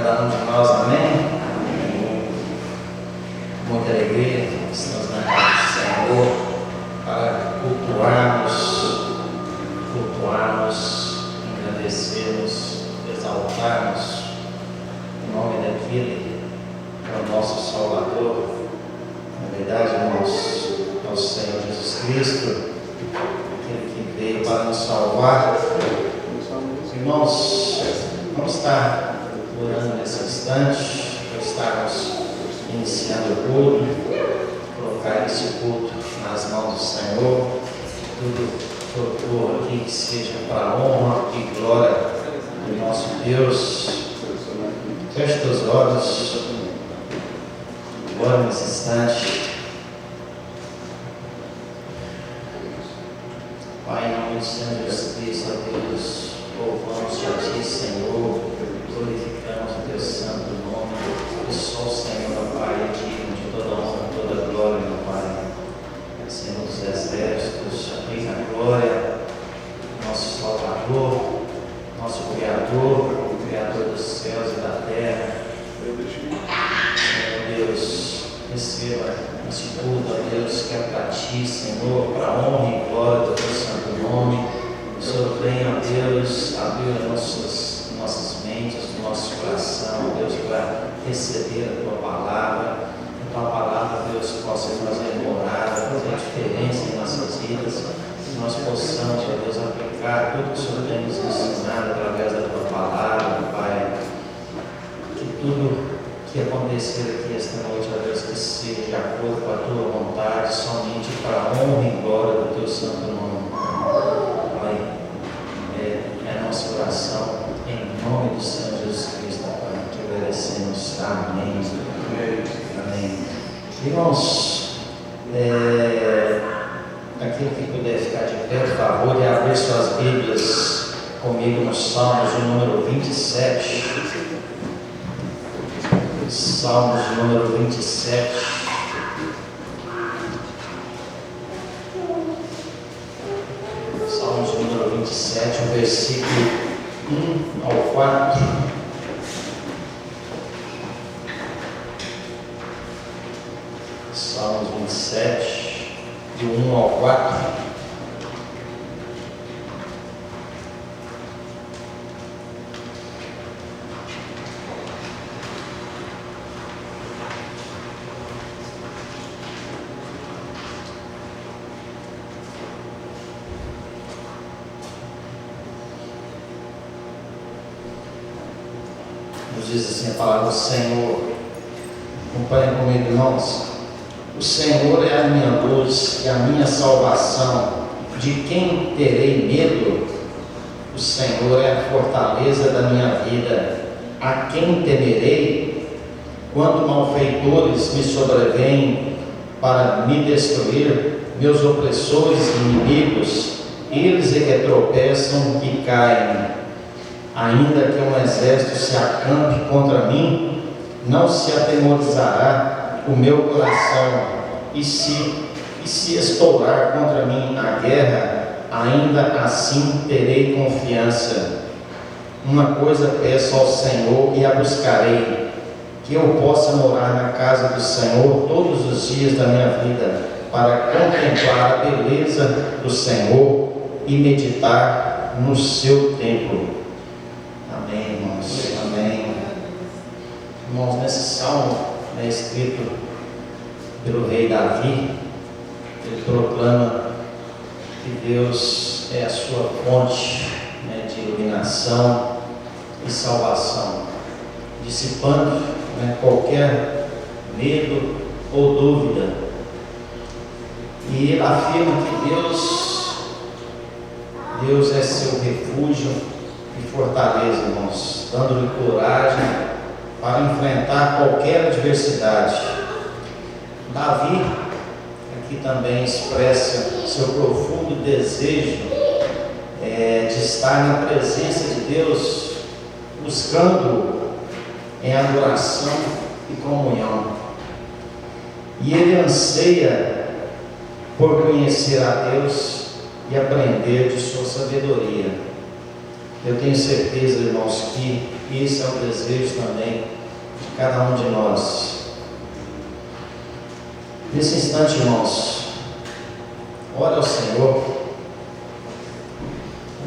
cada um de nós, amém? Muita alegria, estamos na casa do Senhor para cultuarmos, agradecermos, exaltarmos o nome daquele que é o nosso Salvador. Na verdade, irmãos, é o Senhor Jesus Cristo, aquele que veio para nos salvar. Irmãos, vamos estar orando nesse instante, para estarmos iniciando o culto, colocar esse culto nas mãos do Senhor, tudo procura aqui que seja para a honra e glória do nosso Deus. Feche teus olhos, agora nesse instante. Pai, em nome do Senhor Jesus Cristo, ó Deus, louvamos a Ti, Senhor, glorificamos o Teu santo nome, e só o Senhor, ó Pai, é digno de toda honra, toda glória, meu Pai. Senhor dos exércitos, Rei da glória, nosso Salvador, nosso Criador, o Criador dos céus e da terra. Senhor Deus, receba esse culto, ó Deus, que é para Ti, Senhor, para a honra e glória do Teu santo nome. O Senhor venha, ó Deus, abrir nossas mentes, o nosso coração, Deus, para receber a Tua palavra. A Tua palavra, Deus, possa fazer morada, fazer diferença em nossas vidas, que nós possamos, ó Deus, aplicar tudo que o Senhor tem nos ensinado através da Tua palavra, Pai. Que tudo que acontecer aqui esta noite, ó Deus, que seja de acordo com a Tua vontade, somente para a honra e glória do Teu santo nome. Pai, é nossa oração, em nome do Senhor Jesus Cristo, Pai, que agradecemos. Amém. Amém. Irmãos, aquele que puder ficar de pé, por favor, e abrir suas Bíblias comigo no Salmos, o número 27. Salmos número 27. Salmos número 27, o versículo 1 ao 4. Salmos 27, do 1 ao 4. Nos diz assim a palavra do Senhor. Acompanhem comigo, irmãos. O Senhor é a minha luz e a minha salvação. De quem terei medo? O Senhor é a fortaleza da minha vida. A quem temerei? Quando malfeitores me sobrevêm para me destruir, meus opressores e inimigos, eles é que tropeçam e caem. Ainda que um exército se acampe contra mim, não se atemorizará o meu coração, e se estourar contra mim a guerra, ainda assim terei confiança. Uma coisa peço ao Senhor e a buscarei, que eu possa morar na casa do Senhor todos os dias da minha vida, para contemplar a beleza do Senhor e meditar no seu templo. Amém, irmãos. Amém. Irmãos, nesse salmo escrito pelo rei Davi, ele proclama que Deus é a sua fonte de iluminação e salvação, dissipando qualquer medo ou dúvida. E ele afirma que Deus é seu refúgio e fortaleza, irmãos, dando-lhe coragem para enfrentar qualquer adversidade. Davi aqui também expressa seu profundo desejo de estar na presença de Deus, buscando em adoração e comunhão. E ele anseia por conhecer a Deus e aprender de sua sabedoria. Eu tenho certeza, irmãos, que esse é o desejo também de cada um de nós. Nesse instante, irmãos, ore ao Senhor.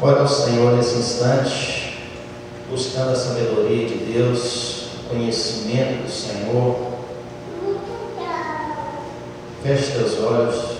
Ore ao Senhor nesse instante, buscando a sabedoria de Deus, o conhecimento do Senhor. Feche teus olhos.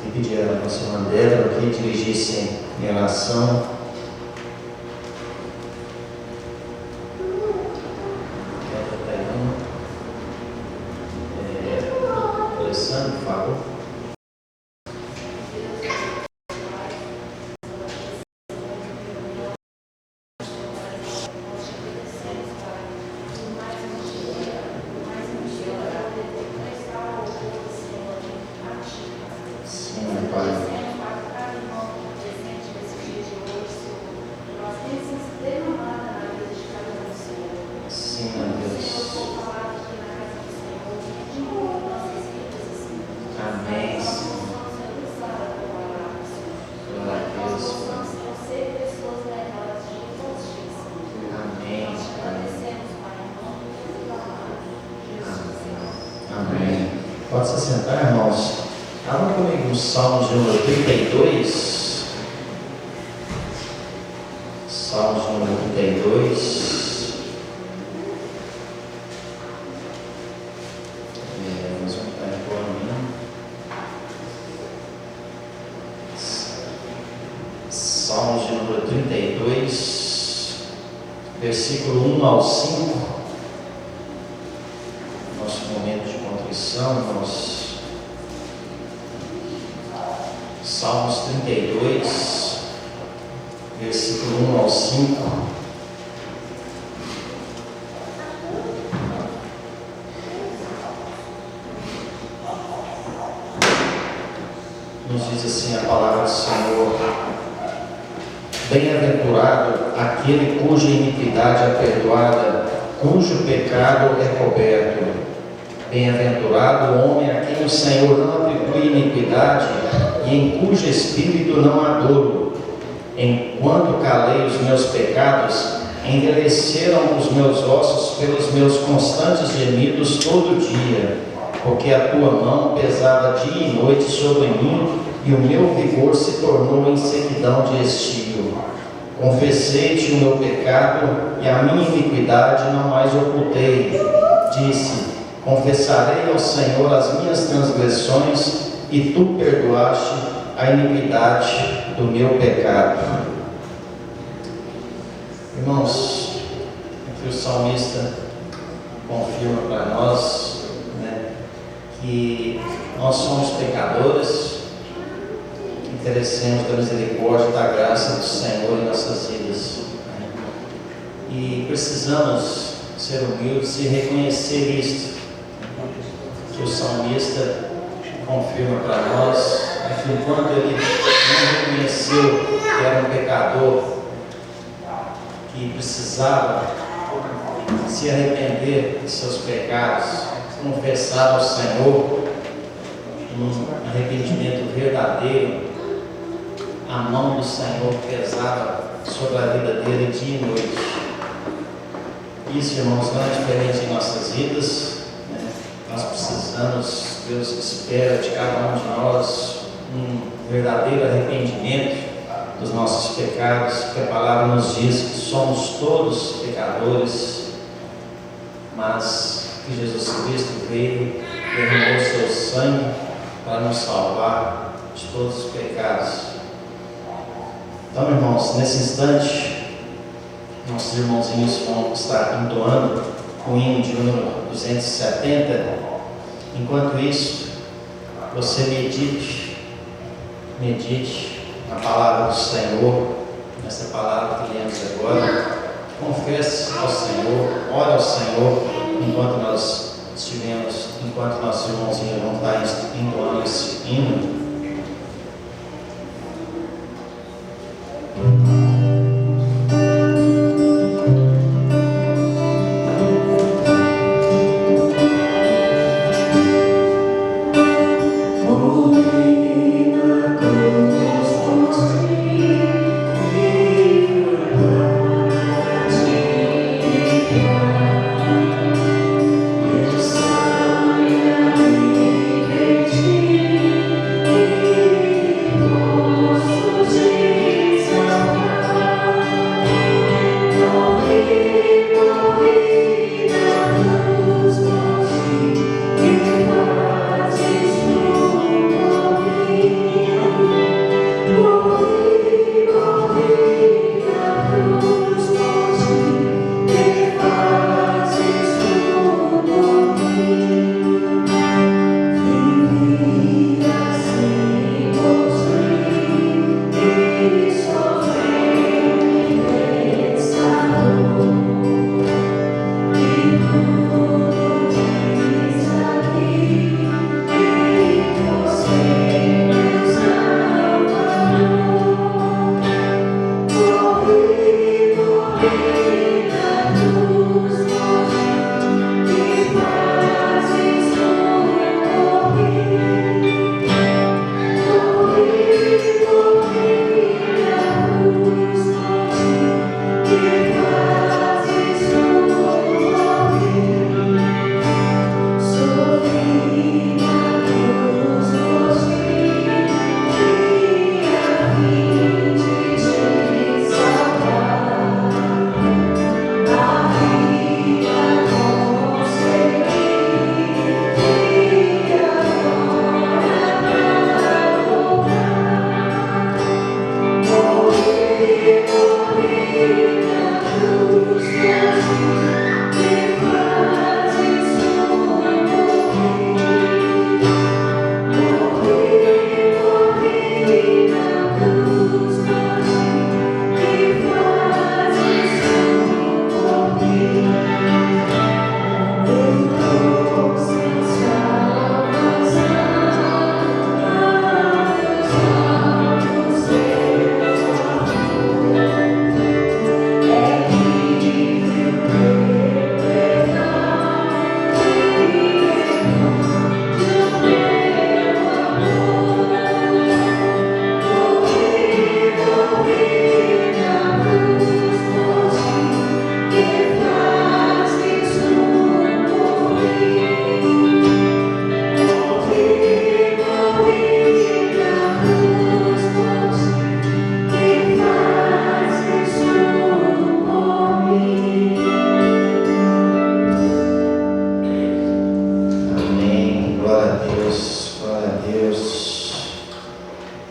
E pedir a nossa irmã Débora que dirigisse em oração. Alessandro, por favor. Sim, Pai. Sim, meu Deus. Amém, Senhor. Glória a Deus, Pai. Amém, Pai. Amém. Pode se sentar, irmãos. Abra comigo o Salmos de número 32. Salmos de número 32. Nós vamos estar em torno. Salmos de número 32, versículo 1 ao 5. Nosso momento de contrição, irmãos. Salmos 32, versículo 1 ao 5. Nos diz assim a palavra do Senhor: Bem-aventurado aquele cuja iniquidade é perdoada, cujo pecado é coberto. Bem-aventurado o homem a quem o Senhor não atribui iniquidade e em cujo espírito não há dolo. Enquanto calei os meus pecados, envelheceram os meus ossos pelos meus constantes gemidos todo dia, porque a tua mão pesava dia e noite sobre mim, e o meu vigor se tornou em sequidão de estio. Confessei-te o meu pecado, e a minha iniquidade não mais ocultei. Disse: confessarei ao Senhor as minhas transgressões, e tu perdoaste a iniquidade do meu pecado. Irmãos, aqui o salmista confirma para nós, que nós somos pecadores, que carecemos da misericórdia e da graça do Senhor em nossas vidas, e precisamos ser humildes e reconhecer isto, que o salmista confirma para nós, que enquanto ele não reconheceu que era um pecador, que precisava se arrepender de seus pecados, confessar ao Senhor um arrependimento verdadeiro, a mão do Senhor pesava sobre a vida dele dia e noite. Isso, irmãos, não é diferente em nossas vidas, Nós precisamos, Deus espera de cada um de nós um verdadeiro arrependimento dos nossos pecados, porque a palavra nos diz que somos todos pecadores, mas que Jesus Cristo veio, derramou seu sangue para nos salvar de todos os pecados. Então, irmãos, nesse instante, nossos irmãozinhos vão estar entoando o hino de número 270. Enquanto isso, você medite na palavra do Senhor, nessa palavra que lemos agora, confesse ao Senhor, ore ao Senhor, enquanto nossos irmãozinhos vão estar entoando esse hino.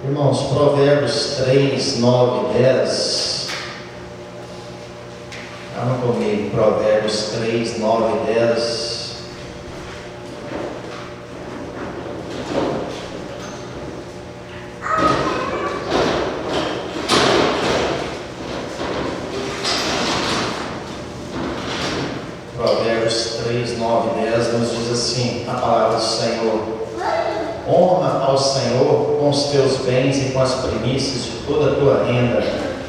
Irmãos, Provérbios 3, 9 e 10. Calma comigo, Provérbios 3, 9 e 10. Provérbios 3, 9 e 10 nos diz assim, a palavra do Senhor: honra ao Senhor com os teus bens e com as primícias de toda a tua renda,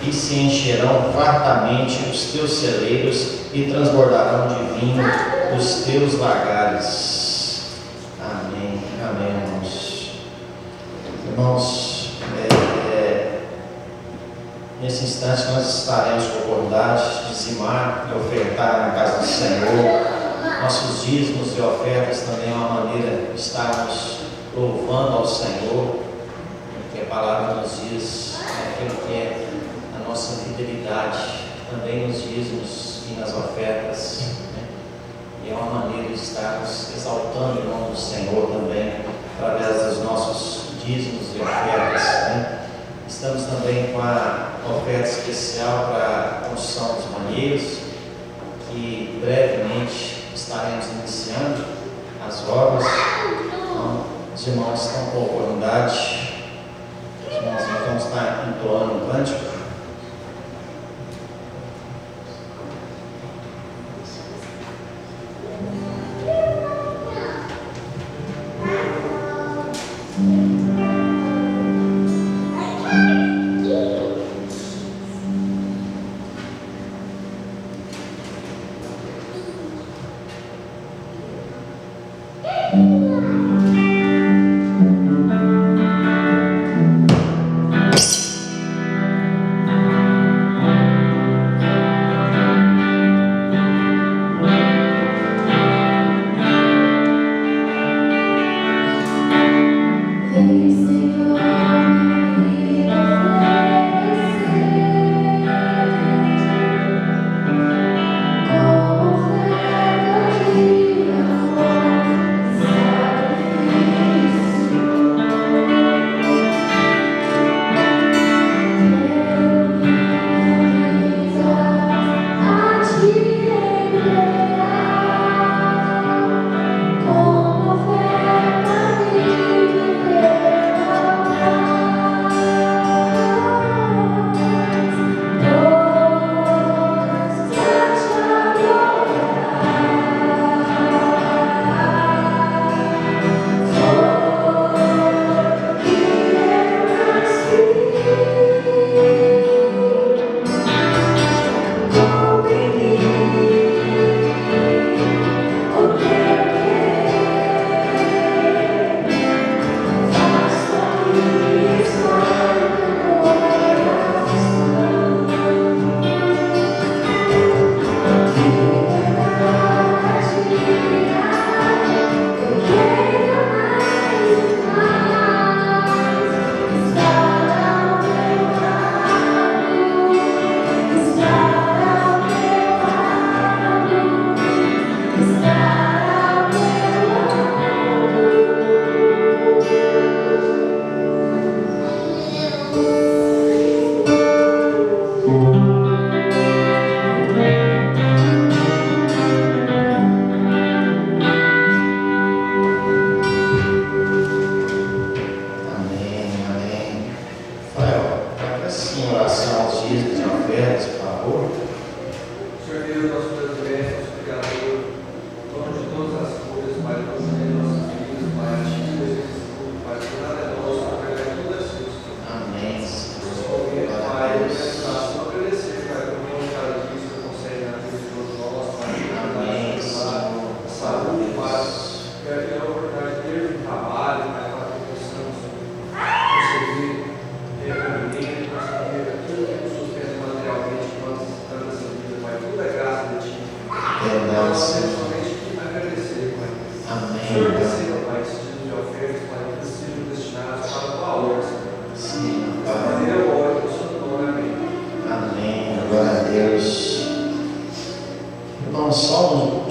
e se encherão fartamente os teus celeiros e transbordarão de vinho os teus lagares. Amém, amém, irmãos. Irmãos, nesse instante nós estaremos com a oportunidade de dizimar e ofertar na casa do Senhor. Nossos dízimos e ofertas também é uma maneira de estarmos louvando ao Senhor, porque a palavra nos diz aquilo que é a nossa fidelidade, também nos dízimos e nas ofertas, né? E é uma maneira de estarmos exaltando o nome do Senhor também, através dos nossos dízimos e ofertas, né? Estamos também com a oferta especial para a construção dos banheiros, que brevemente estaremos iniciando as obras. Então, os irmãos estão com a oportunidade, os irmãos vão estar entoando um cântico.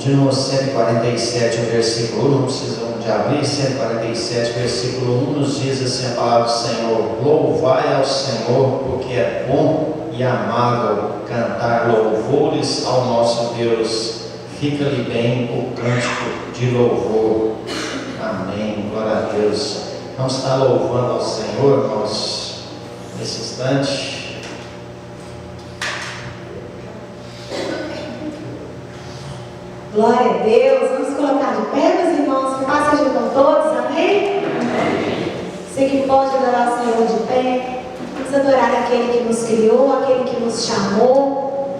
Continua 147, o versículo 1, não precisamos de abrir, 147, versículo 1, nos diz assim a palavra do Senhor: louvai ao Senhor, porque é bom e amável cantar louvores ao nosso Deus, fica-lhe bem o cântico de louvor. Amém, glória a Deus. Vamos estar louvando ao Senhor, irmãos, nesse instante. Glória a Deus, vamos colocar de pé, meus irmãos, que paz seja com todos, amém? Você que pode adorar o Senhor de pé, vamos adorar aquele que nos criou, aquele que nos chamou.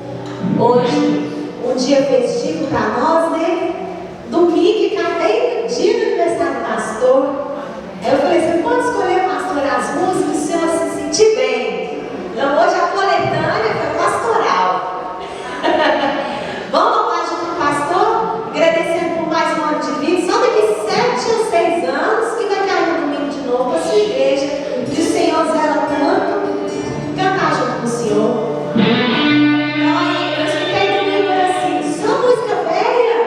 Hoje, um dia festivo para nós, né? Domingo, que cai bem no dia do aniversário do pastor. Aí eu falei, você pode escolher, pastor, as músicas, o senhor se sentir bem. Então hoje a coletânea foi pastoral. Vamos louvar junto com o pastor, agradecendo por mais um ano de vida. Só daqui 7 ou 6 anos que vai cair no domingo de novo para a sua igreja. E o Senhor zela tanto, cantar junto com o Senhor. Então, eu escutei domingo assim, só música velha.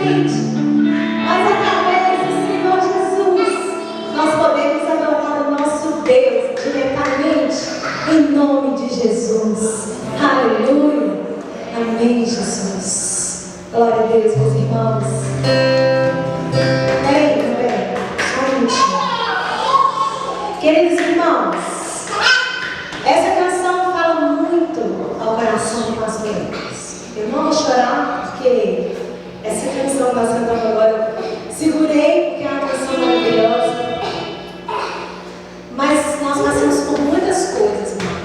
fisicamente, mas através do Senhor Jesus, nós podemos adorar o nosso Deus diretamente, em nome de Jesus. Aleluia. Amém, Jesus. Glória a Deus, meus irmãos. Bem, só um minutinho. Queridos irmãos, essa canção fala muito ao coração de nós mesmos. Eu não vou chorar, porque essa canção que nós cantamos agora, segurei, porque é uma canção maravilhosa. Mas nós passamos por muitas coisas, irmão.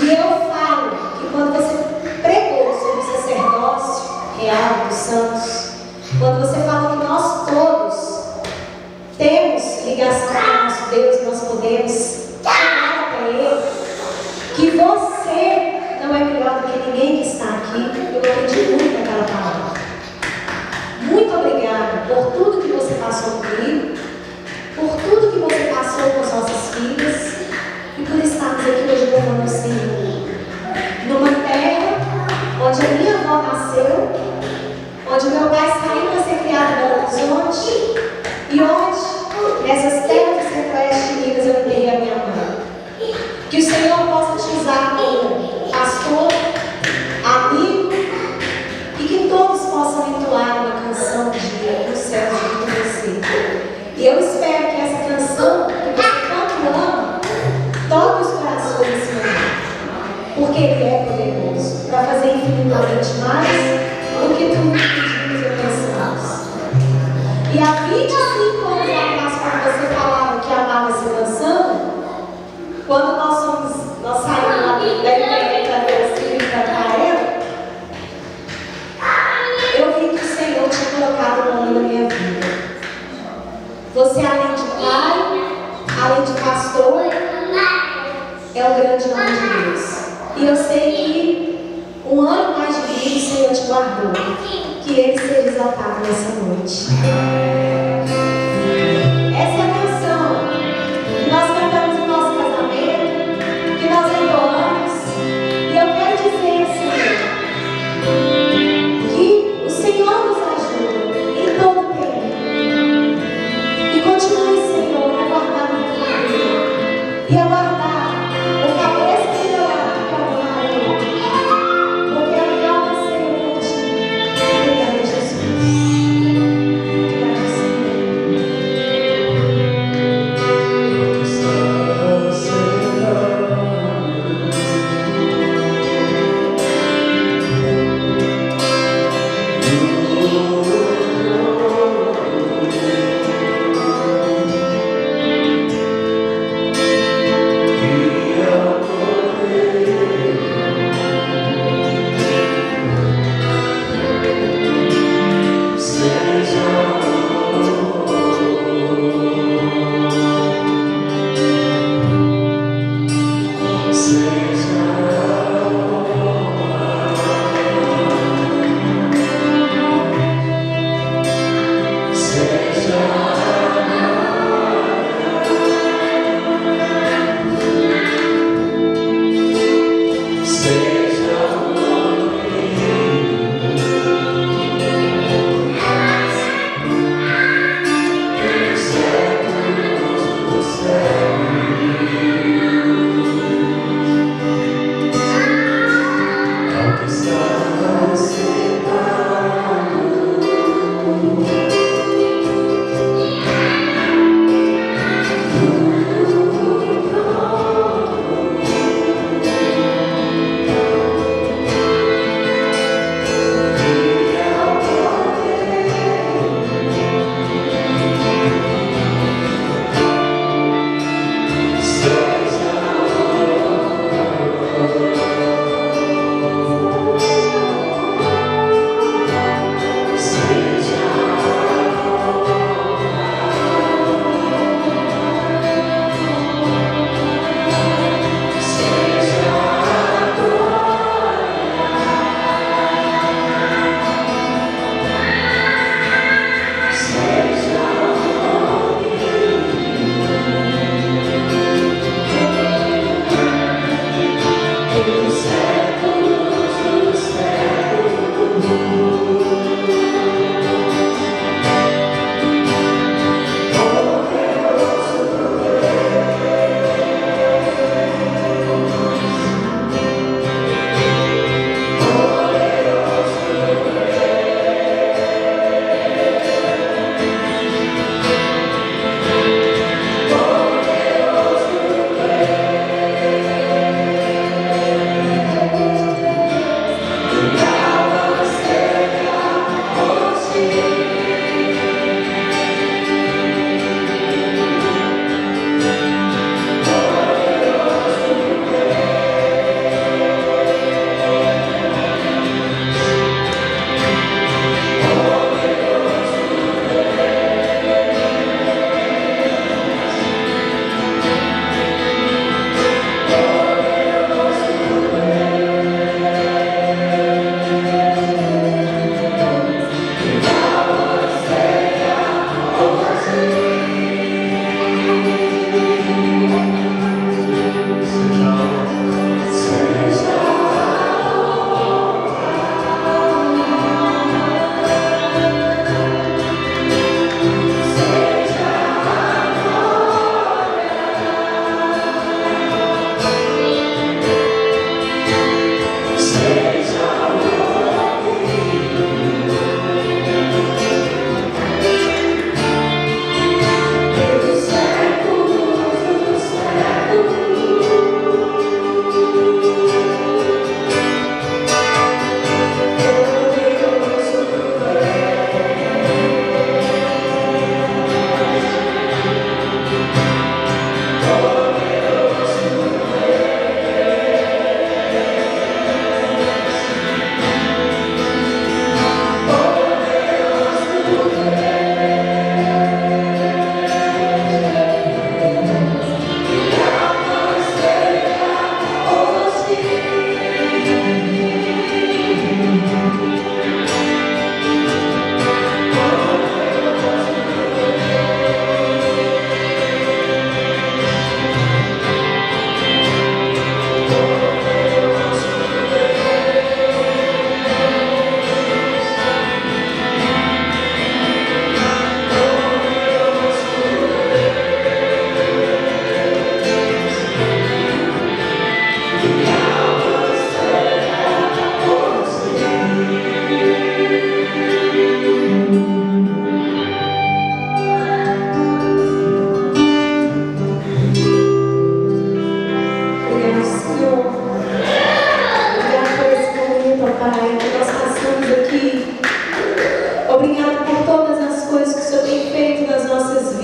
E eu falo que quando você pregou sobre o sacerdócio real dos santos, quando você falou que nós todos temos ligação com o nosso Deus, nós podemos chegar até Ele, que você não é melhor do que ninguém que está aqui. Eu aprendi muito naquela palavra. Muito obrigada por tudo que você passou comigo, por tudo que você passou com as nossas filhas e por estarmos aqui hoje louvando o Senhor. Numa terra onde a minha avó nasceu, onde meu pai saiu para ser criado em Belo Horizonte e onde, nessas terras do Centro-Oeste de Minas, eu enterrei a minha mãe. Que o Senhor possa te usar como pastor, amigo, e que todos possam entoar uma canção de os céus junto com você. E eu espero que essa canção, que você tanto ama, toque os corações desse momento, porque Ele é poderoso para fazer infinitamente mais do que tudo que pedimos ou pensamos. E há 25 anos atrás, quando você falava que amava essa canção, quando nós saímos lá da internet para ver os filhos para ela, eu vi que o Senhor tinha colocado o nome na minha vida. Você, além de pai, além de pastor, é o grande nome de Deus. E eu sei que um ano mais de vida o Senhor te guardou. Que Ele seja exaltado nessa noite. Essa é a canção que nós cantamos no nosso casamento, que nós entoamos. E eu quero dizer, Senhor, que o Senhor nos ajuda em todo tempo. E continue, Senhor, a guardar minha família e a guardar o cabeça de meu lado para adorar Ele. Porque é melhor Senhor por ti. Obrigada, Jesus. Obrigada, Senhor.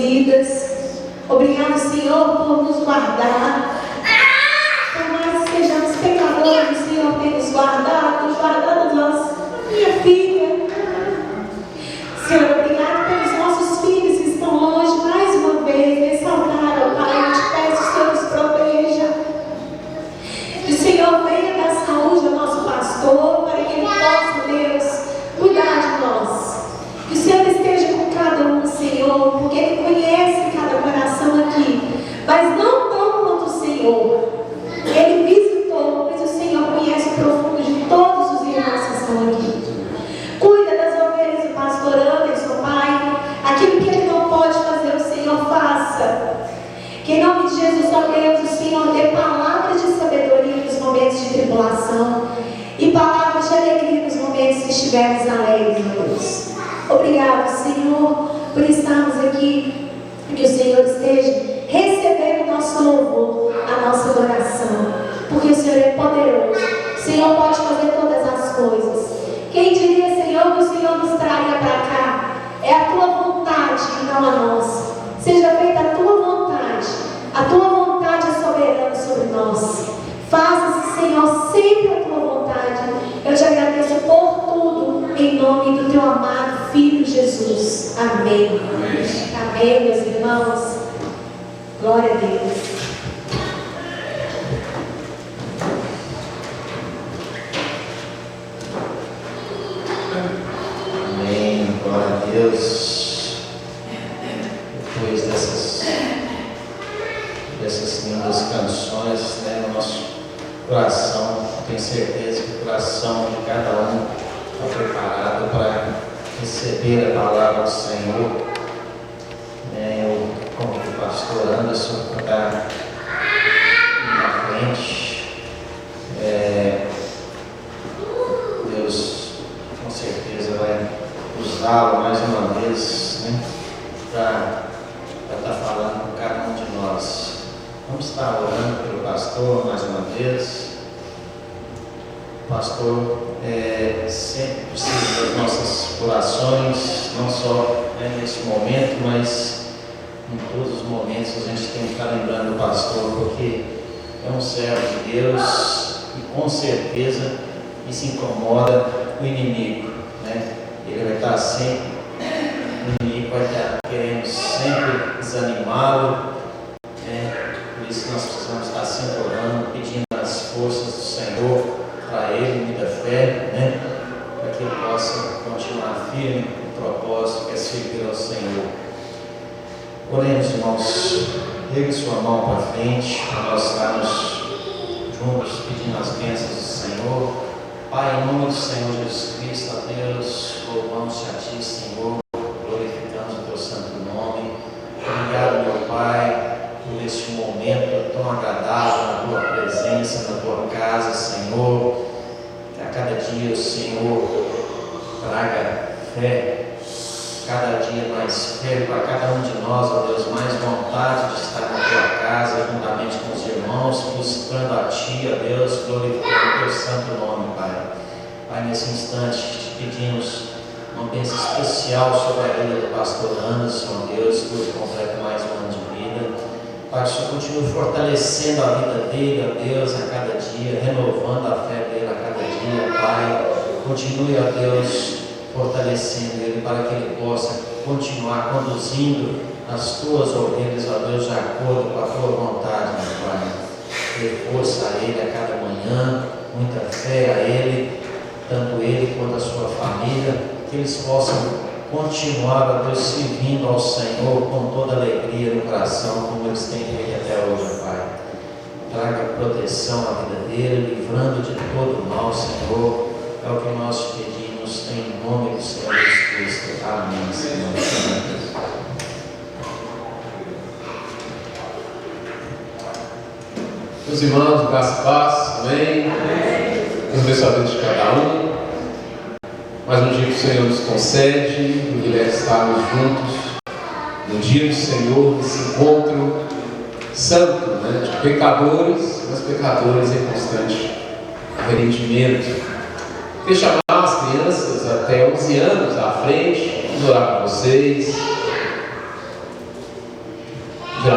vidas. Obrigado, Senhor, por nos guardar. Por mais que sejamos pecadores, o Senhor tem nos guardado nós, minha filha. Senhor, obrigado pelos nossos filhos que estão longe mais uma vez. Ressaltar, ó Pai, eu te peço, o Senhor nos proteja. Que o Senhor venha dar saúde ao nosso pastor, para que ele possa, Deus, cuidar de nós. Que o Senhor esteja com cada um, Senhor, porque Ele conhece cada coração aqui, mas não tão quanto o Senhor. Ele visitou, mas o Senhor conhece o profundo de todos os irmãos que estão aqui. Cuida das ovelhas do pastor Anderson, Pai. Aquilo que ele não pode fazer, o Senhor faça. Que em nome de Jesus, ó Deus, o Senhor dê palavras de sabedoria nos momentos de tribulação e palavras de alegria nos momentos que estivermos alegres, ó Deus. Obrigado, Senhor, por estarmos aqui. Que o Senhor esteja recebendo o nosso louvor, a nossa adoração, porque o Senhor é poderoso. O Senhor pode fazer todas as coisas. Quem diria, Senhor, que o Senhor nos traria para cá? É a tua vontade e não a nossa. Seja feita a tua vontade. A tua vontade é soberana sobre nós. Faça-se, Senhor, sempre a tua vontade. Eu te agradeço por tudo, em nome do teu amado Filho Jesus. Amém. Amém, meus irmãos. Glória a Deus. Amém, glória a Deus. Depois dessas lindas canções, né, no nosso coração, tenho certeza que o coração de cada um está preparado para receber a palavra do Senhor. Eu, como o pastor Anderson, está na frente. Deus com certeza vai usá-lo mais uma vez, né, para estar falando com cada um de nós. Vamos estar orando pelo pastor mais uma vez. O pastor sempre precisa das nossas orações, não só nesse momento, mas em todos os momentos a gente tem que estar lembrando do pastor, porque é um servo de Deus e com certeza isso incomoda o inimigo, né? Ele vai estar sempre, o inimigo vai estar querendo sempre desanimá-lo, né? Por isso nós precisamos estar sempre orando, pedindo as forças do Senhor para ele, muita fé, né? Para que ele possa continuar firme no propósito que é servir ao Senhor. Oremos, irmãos, ergue sua mão para frente, para nós estarmos juntos pedindo as bênçãos do Senhor. Pai, em nome do Senhor Jesus Cristo, a Deus, louvamos-te a Ti, Senhor, glorificamos o Teu santo nome. Obrigado, meu Pai, por este momento tão agradável na Tua presença, na Tua casa, Senhor. Que a cada dia o Senhor traga fé, cada dia mais fé para cada um de nós, ó Deus, mais vontade de estar na Tua casa, juntamente com os irmãos, buscando a Ti, ó Deus, glorificando o Teu santo nome, Pai. Pai, nesse instante te pedimos uma bênção especial sobre a vida do pastor Anderson, ó Deus, que ele complete mais um ano de vida. Pai, que o Senhor continue fortalecendo a vida dele, ó Deus, a cada dia, renovando a fé dele a cada dia, Pai. Continue, ó Deus, fortalecendo ele para que ele possa continuar conduzindo as tuas ovelhas, ó Deus, de acordo com a tua vontade, meu Pai. Dê força a ele a cada manhã, muita fé a ele, tanto ele quanto a sua família, que eles possam continuar, ó Deus, servindo ao Senhor com toda alegria no coração, como eles têm feito até hoje, ó Pai. Traga proteção à vida dele, livrando de todo mal, Senhor. É o que nós te pedimos, em nome do Senhor Jesus Cristo. Amém, Senhor. Meus irmãos, graça e paz, amém? Deus abençoe a vida de cada um. Mais um dia que o Senhor nos concede, no privilégio de estarmos juntos, no dia do Senhor, nesse encontro santo, né, de pecadores, mas pecadores em constante arrependimento. Queria chamar as crianças até 11 anos à frente, vamos orar com vocês.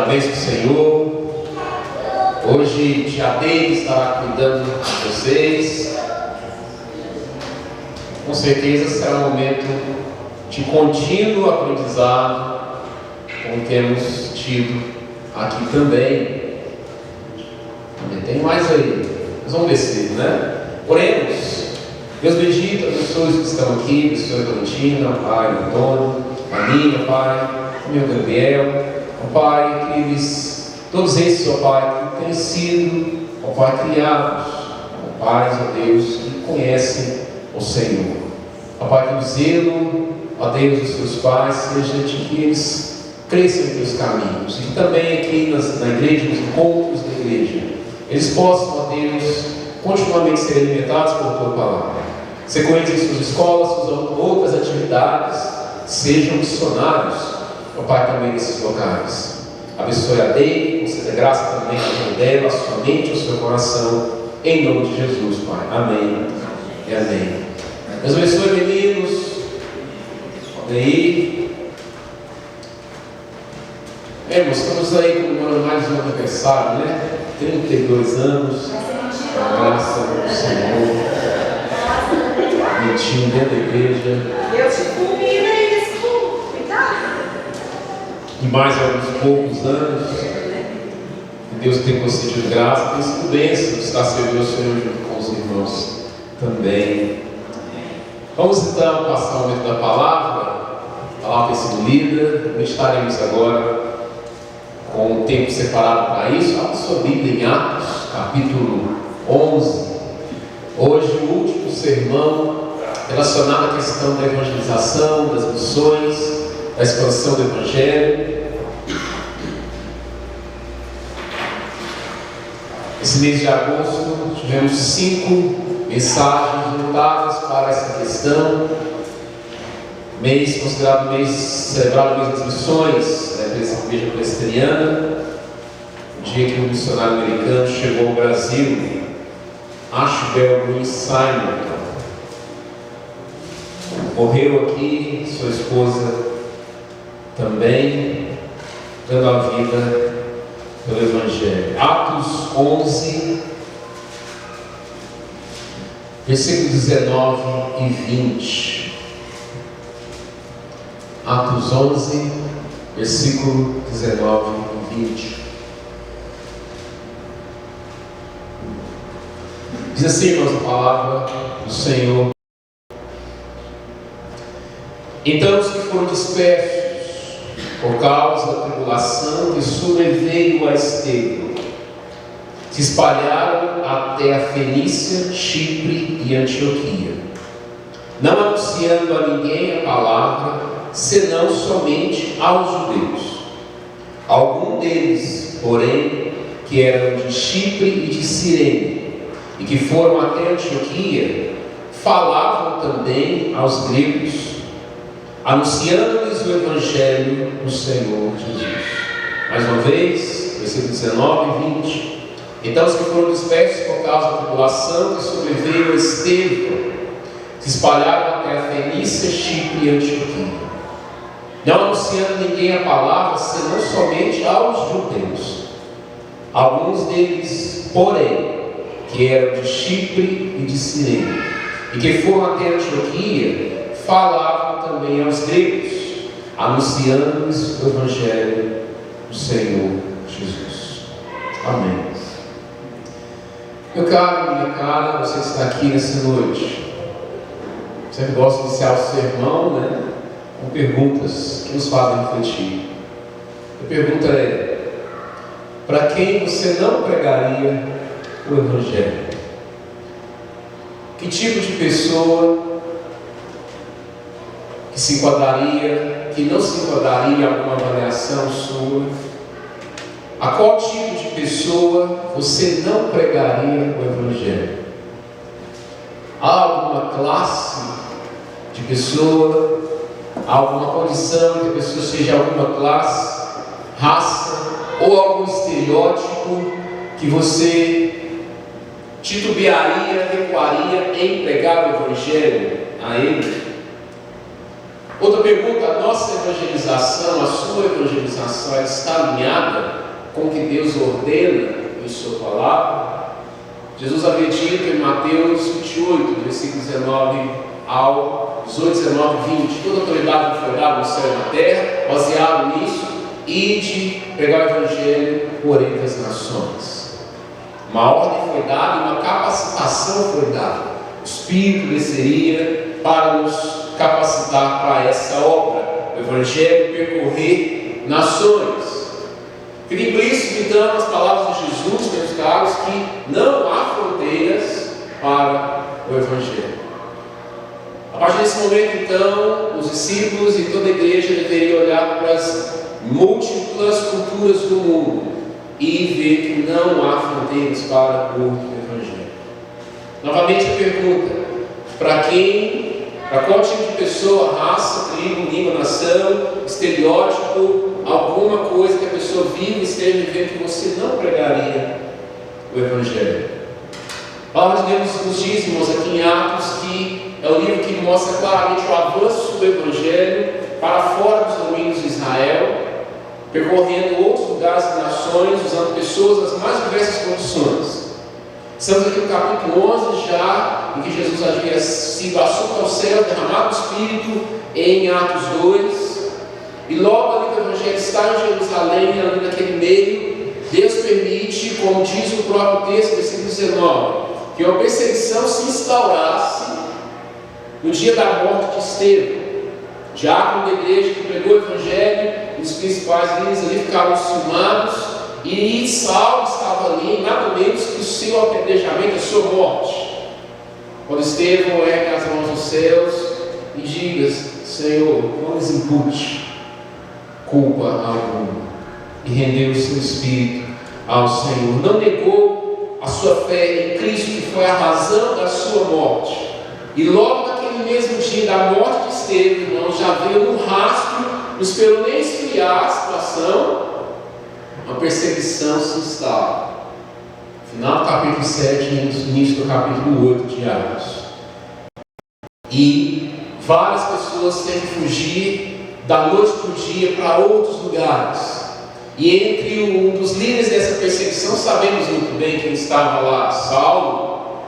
Parabéns para o Senhor. Hoje, Tia Deide estará cuidando de vocês. Com certeza será um momento de contínuo aprendizado, como temos tido aqui também. Tem mais aí. Nós vamos descer, né? Oremos. Deus bendito, abençoe os que estão aqui, abençoe a Valentina, Pai, o Antônio, a minha, Pai, o meu Gabriel, ó Pai, que eles, todos esses, ó Pai, que têm sido, ó Pai, criados, ó Pai, ó Deus, que conhecem o Senhor. Ó Pai, que o zelo, ó Deus, dos seus pais, seja de que eles cresçam em teus caminhos, e que também aqui na igreja, nos encontros da igreja, eles possam, ó Deus, continuamente ser alimentados por tua palavra. Sequência em suas escolas, suas outras atividades, sejam missionários, ó Pai, também nesses locais. Abençoe a Deide, conceda graça também à vida dela, à sua mente, ao seu coração, em nome de Jesus, Pai. Amém e amém. Deus abençoe, meninos. Olha aí. Irmãos, estamos aí comemorando mais um aniversário, né? 32 anos. A graça do Senhor. Mentinho dentro da igreja. Eu te comi, né? Isso. Cuidado. E mais alguns poucos anos. Que Deus tem concedido graça, tem sido bênção de estar servindo o Senhor junto com os irmãos também. Vamos então passar o momento da palavra. A palavra tem sido lida. Estaremos agora com um tempo separado para isso. Abra sua Bíblia em Atos, capítulo 11. Hoje o último sermão relacionado à questão da evangelização, das missões, da expansão do Evangelho. Esse mês de agosto tivemos 5 mensagens voltadas para essa questão. Mês considerado mês celebrado, mês das missões da Igreja Presbiteriana. O dia que um missionário americano chegou ao Brasil, Ashbel Green Simon, morreu aqui, sua esposa também, dando a vida pelo Evangelho. Atos 11, versículos 19 e 20. Atos 11, versículo 19 e 20. Diz assim, irmãos, a palavra do Senhor. Então os que foram dispersos por causa da tribulação que sobreveio a Estevão se espalharam até a Fenícia, Chipre e Antioquia, não anunciando a ninguém a palavra, senão somente aos judeus. Alguns deles, porém, que eram de Chipre e de Cirene, e que foram até Antioquia, falavam também aos gregos, anunciando-lhes o Evangelho do Senhor Jesus. Mais uma vez, versículo 19 e 20. Então os que foram dispersos por causa da tribulação que sobreveio a Estevão se espalharam até a Fenícia, Chipre e Antioquia, não anunciando ninguém a palavra, senão somente aos judeus. Alguns deles, porém, que eram de Chipre e de Cirene, e que foram até Antioquia, falavam também aos gregos, anunciando-lhes o Evangelho do Senhor Jesus. Amém. Meu caro, minha cara, você que está aqui nessa noite, sempre gosto de iniciar o sermão, né, com perguntas que nos fazem refletir. A pergunta é: para quem você não pregaria o Evangelho? Que tipo de pessoa que se enquadraria, que não se enquadraria em alguma avaliação sua? A qual tipo de pessoa você não pregaria o Evangelho? Há alguma classe de pessoa, alguma condição que a pessoa seja alguma classe, raça ou algum estereótipo que você titubearia, recuaria em pregar o Evangelho a ele? Outra pergunta: a nossa evangelização, a sua evangelização, ela está alinhada com que Deus ordena em sua palavra, Jesus havia dito em Mateus 28, versículo 19 ao 18, 19 e 20: toda autoridade foi dada no céu e na terra, baseado nisso, ide pregar o evangelho por entre as nações. Uma ordem foi dada e uma capacitação foi dada. O Espírito desceria para nos capacitar para essa obra, o evangelho percorrer nações. Fiquem implícito então nas palavras de Jesus, meus caros, que não há fronteiras para o evangelho. A partir desse momento, então, os discípulos e toda a igreja deveriam olhar para as múltiplas culturas do mundo e ver que não há fronteiras para o evangelho. Novamente a pergunta: para quem, para qual tipo de pessoa, raça, tribo, língua, nação, estereótipo, alguma coisa que a pessoa vive e esteja vivendo que você não pregaria o evangelho? A palavra de Deus nos diz, irmãos, aqui em Atos, que é o livro que mostra claramente o avanço do evangelho para fora dos domínios de Israel, percorrendo outros lugares e nações, usando pessoas das mais diversas condições. Estamos aqui no capítulo 11 já, em que Jesus havia sido assunto ao céu, derramado o Espírito em Atos 2, e logo ali que o Evangelho está em Jerusalém, ali naquele meio, Deus permite, como diz o próprio texto, versículo 19, que uma perseguição se instaurasse no dia da morte de Estevão. Diácono da igreja que pregou o Evangelho, os principais líderes ali ficaram ciumados, e Saulo estava ali, nada menos que o seu apedrejamento, a sua morte. Quando Estevão ergue as mãos aos céus e diga: Senhor, não lhes impute culpa alguma, e rendeu o seu espírito ao Senhor. Não negou a sua fé em Cristo, que foi a razão da sua morte. E logo naquele mesmo dia da morte de Estevão, irmãos, já veio no rastro, não esperou nem esfriar a situação, uma perseguição se instala. Final do capítulo 7 e início do capítulo 8 de Atos. E várias pessoas têm que fugir da noite para o dia para outros lugares. E entre um dos líderes dessa perseguição, sabemos muito bem quem estava lá: Saulo,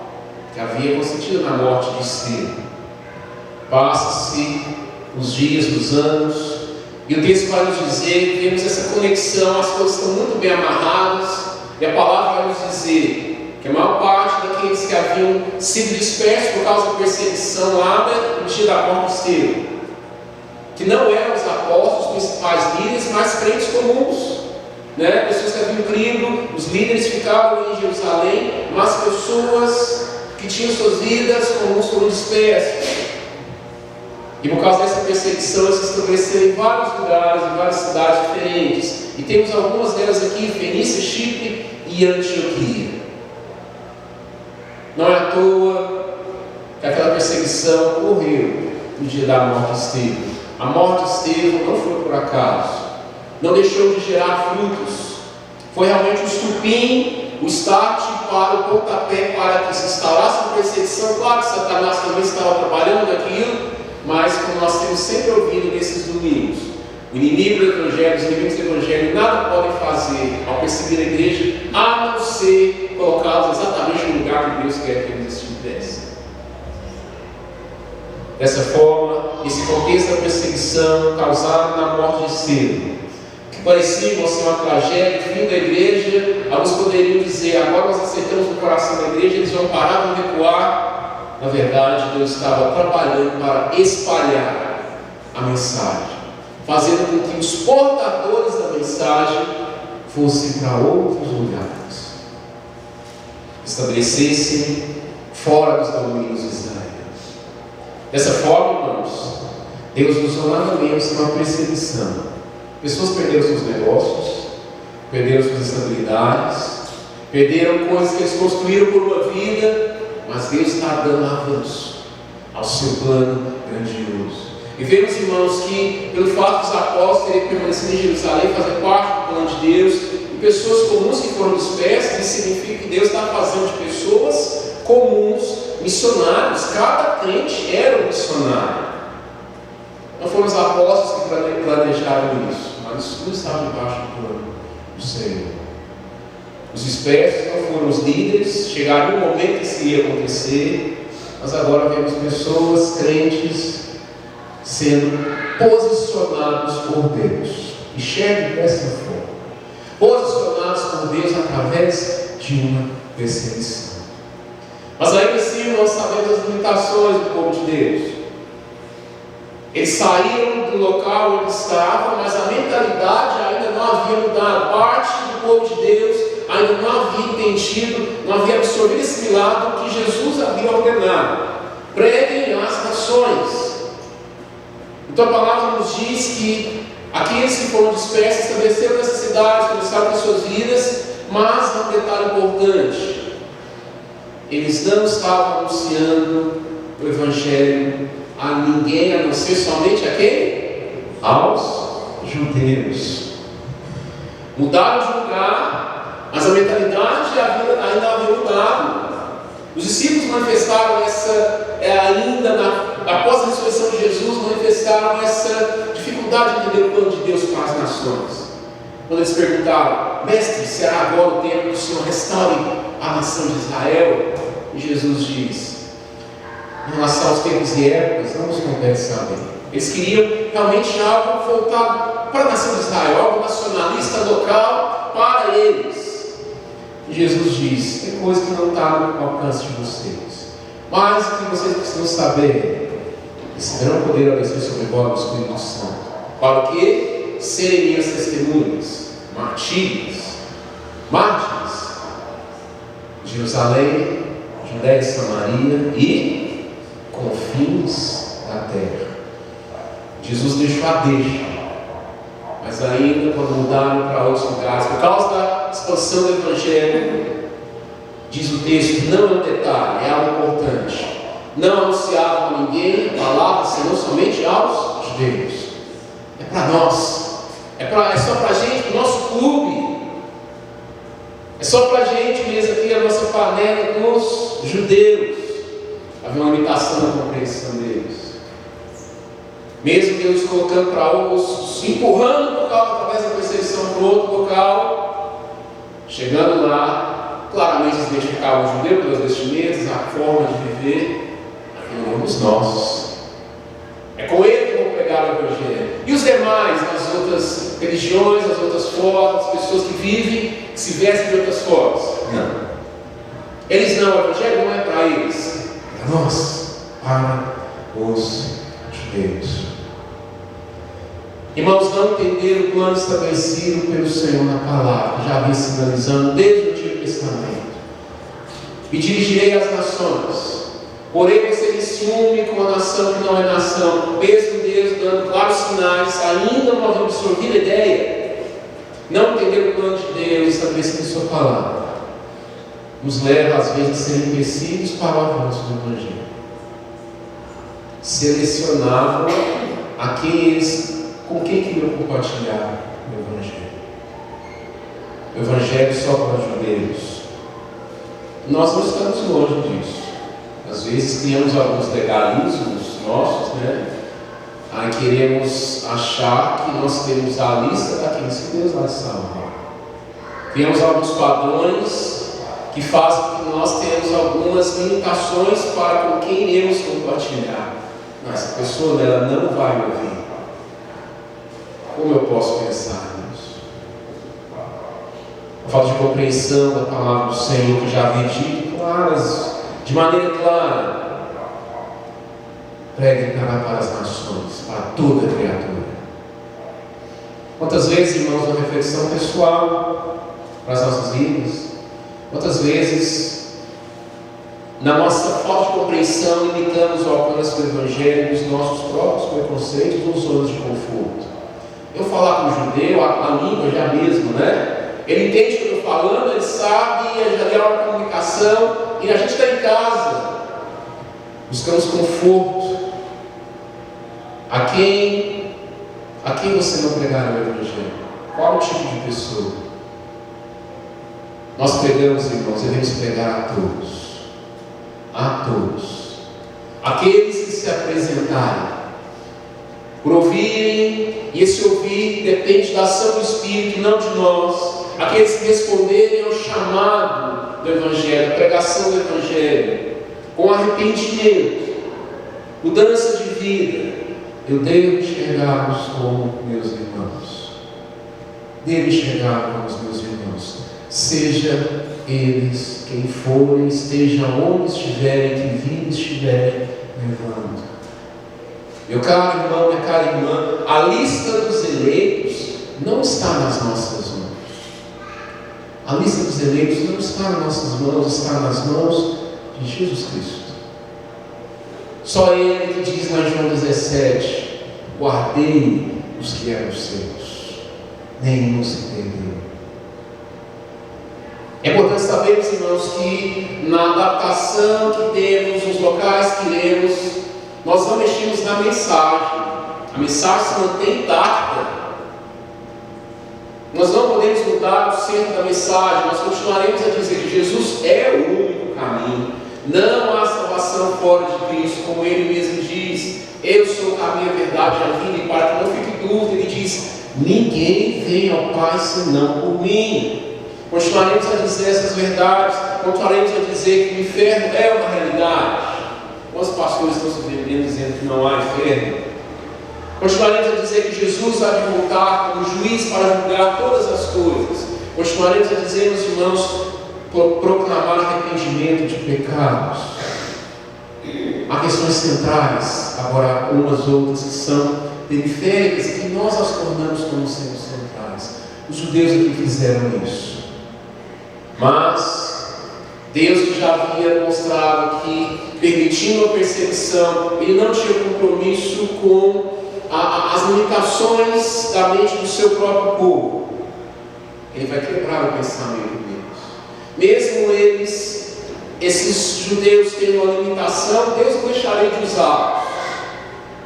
que havia consentido na morte de Estevão. Passa-se os dias, os anos, e o texto vai nos dizer, vemos essa conexão, as coisas estão muito bem amarradas, e a palavra vai nos dizer que a maior parte daqueles que haviam sido dispersos por causa da perseguição lá no dia da morte de Estevão, que não eram os apóstolos, os principais líderes, mas crentes comuns, né? Pessoas que haviam crido, os líderes ficavam em Jerusalém, mas pessoas que tinham suas vidas comuns foram dispersas. E por causa dessa perseguição, eles se estabeleceram em vários lugares, em várias cidades diferentes. E temos algumas delas aqui: Fenícia, Chipre e Antioquia. Não é à toa que aquela perseguição ocorreu no dia da morte de Estevão. A morte de Estevão não foi por acaso, não deixou de gerar frutos. Foi realmente o estupim, o start para o pontapé para que se instaurasse uma perseguição. Claro que Satanás também estava trabalhando naquilo, mas como nós temos sempre ouvido nesses domingos, o inimigo do Evangelho, os inimigos do Evangelho nada podem fazer ao perseguir a igreja, a não ser colocá-los exatamente no lugar que Deus quer que eles estivessem. Dessa forma, esse contexto da perseguição causada na morte de Estevão, que parecia ser uma tragédia, o fim da igreja, alguns poderiam dizer: agora nós acertamos o coração da igreja, eles vão parar, vão recuar. Na verdade, Deus estava trabalhando para espalhar a mensagem, fazendo com que os portadores da mensagem fossem para outros lugares, estabelecessem fora dos domínios de Israel. Dessa forma, irmãos, Deus usou nada menos que uma perseguição. Pessoas perderam seus negócios, perderam suas estabilidades, perderam coisas que eles construíram por uma vida, mas Deus está dando avanço ao seu plano grandioso. E vemos, irmãos, que pelo fato dos apóstolos terem permanecido em Jerusalém, fazer parte do plano de Deus, e pessoas comuns que foram dispersas, isso significa que Deus está fazendo de pessoas comuns missionários. Cada crente era um missionário. Não foram os apóstolos que planejaram isso, mas isso tudo estava debaixo do plano do Senhor. Os dispersos não foram os líderes, chegaria um momento que isso ia acontecer, mas agora vemos pessoas crentes sendo posicionados por Deus. Enxergue dessa forma. Posicionados por Deus através de uma perseguição. Mas ainda assim nós sabemos as limitações do povo de Deus. Eles saíram do local onde estavam, mas a mentalidade ainda não havia mudado. Parte do povo de Deus ainda não havia entendido, não havia absorvido e assimilado o que Jesus havia ordenado. Preguem às nações. Então a palavra nos diz que aqueles que foram dispersos estabeleceram necessidades, começaram as suas vidas, mas um detalhe importante: eles não estavam anunciando o Evangelho a ninguém, a não ser somente a quem? Aos judeus. Mudaram de lugar, mas a mentalidade ainda havia mudado. Os discípulos manifestaram após a ressurreição de Jesus, manifestaram essa dificuldade de entender o plano de Deus para as nações. Quando eles perguntaram: Mestre, será agora o tempo que o Senhor restaure a nação de Israel? E Jesus diz: em relação aos tempos e épocas, não nos compete saber. Eles queriam realmente algo voltado para a nação de Israel, algo nacionalista, local, para eles. E Jesus diz: tem coisa que não está no alcance de vocês, mas o que vocês precisam saber: receberão poder a descer sobre vós do Espírito Santo, para que serem minhas testemunhas, mártires, Jerusalém, Judéia e Samaria e confins da terra. Jesus deixou a deixa, mas ainda quando mudaram para outros lugares, por causa da expansão do Evangelho, diz o texto, não é um detalhe, é algo importante: não anunciavam a ninguém a palavra, senão somente aos judeus. É para nós, é só para a gente, para o nosso clube, é só para a gente mesmo aqui, a nossa panela dos judeus. Havia uma limitação na compreensão deles. Mesmo Deus colocando para outros, empurrando o local através da perseguição para outro local, chegando lá, claramente eles identificavam o judeu pelas vestimentas, a forma de viver. Aqui não os nossos. É com ele que vão pregar o Evangelho. E os demais, as outras religiões, as outras formas, as pessoas que vivem, que se vestem de outras formas? Não. Eles não, o Evangelho não é para eles, é para nós, para os judeus. Irmãos, não entenderam o plano estabelecido pelo Senhor na palavra, já havia sinalizando desde o Antigo Testamento. Me dirigirei às nações, porém você me ciúme com a nação que não é nação. Mesmo Deus dando claros sinais, ainda não havia absorvido a ideia. Não entender o plano de Deus estabelecido em sua palavra nos leva às vezes a ser empecilhos para o avanço do Evangelho. Selecionavam com quem queriam compartilhar o Evangelho. O Evangelho só para judeus. Nós não estamos longe disso. Às vezes criamos alguns legalismos nossos, Aí queremos achar que nós temos a lista daqueles que Deus vai salvar. Criamos alguns padrões que fazem com que nós tenhamos algumas limitações para com quem iremos compartilhar. Mas essa pessoa ela não vai ouvir. Como eu posso pensar nisso? A falta de compreensão da palavra do Senhor, que já havia dito de maneira clara: pregue para as nações, para toda criatura. Quantas vezes, irmãos, uma reflexão pessoal para as nossas vidas, quantas vezes, na nossa falta de compreensão, limitamos o alcance do Evangelho dos nossos próprios preconceitos ou zonas de conforto. Eu falar com o judeu, a língua já mesmo, Ele entende o que eu estou falando, ele sabe, já deu uma comunicação, e a gente está em casa, buscamos conforto. A quem você não pregará o Evangelho? Qual o tipo de pessoa? Nós pregamos, irmãos, devemos pregar a todos. A todos. Aqueles que se apresentarem, por ouvirem, e esse ouvir depende da ação do Espírito, não de nós. aqueles que responderem ao chamado do Evangelho, a pregação do Evangelho, com arrependimento, mudança de vida, eu devo enxergá-los como meus irmãos. Devo enxergar como os meus irmãos. Seja eles quem forem, estejam onde estiverem, que vida estiverem levando. Meu caro irmão, minha cara irmã, a lista dos eleitos não está nas nossas mãos. A lista dos eleitos não está nas nossas mãos, está nas mãos de Jesus Cristo. Só Ele que diz lá em João 17: guardei os que eram seus, nenhum se perdeu. É importante sabermos, irmãos, que na adaptação que temos, nos locais que lemos, nós não mexemos na mensagem. A mensagem se mantém intacta. Nós não podemos mudar o centro da mensagem. Nós continuaremos a dizer que Jesus é o único caminho. Não há salvação fora de Cristo, como Ele mesmo diz: eu sou o caminho, a verdade e a vida. E para que não fique dúvida, Ele diz: ninguém vem ao Pai senão por mim. Continuaremos a dizer essas verdades. Continuaremos a dizer que o inferno é uma realidade. Quantos pastores estão se vendendo dizendo que não há inferno? Continuaremos a dizer que Jesus há de voltar como juiz para julgar todas as coisas. Continuaremos a dizer, meus irmãos, proclamar arrependimento de pecados. Há questões centrais, agora há umas outras que são periféricas e que nós as tornamos como sendo centrais. Os judeus aqui fizeram isso. Mas Deus, que já havia mostrado que, permitindo a perseguição, Ele não tinha compromisso com as limitações da mente do seu próprio povo. Ele vai quebrar o pensamento deles. Mesmo esses judeus tendo uma limitação, Deus não deixaria de usá-los.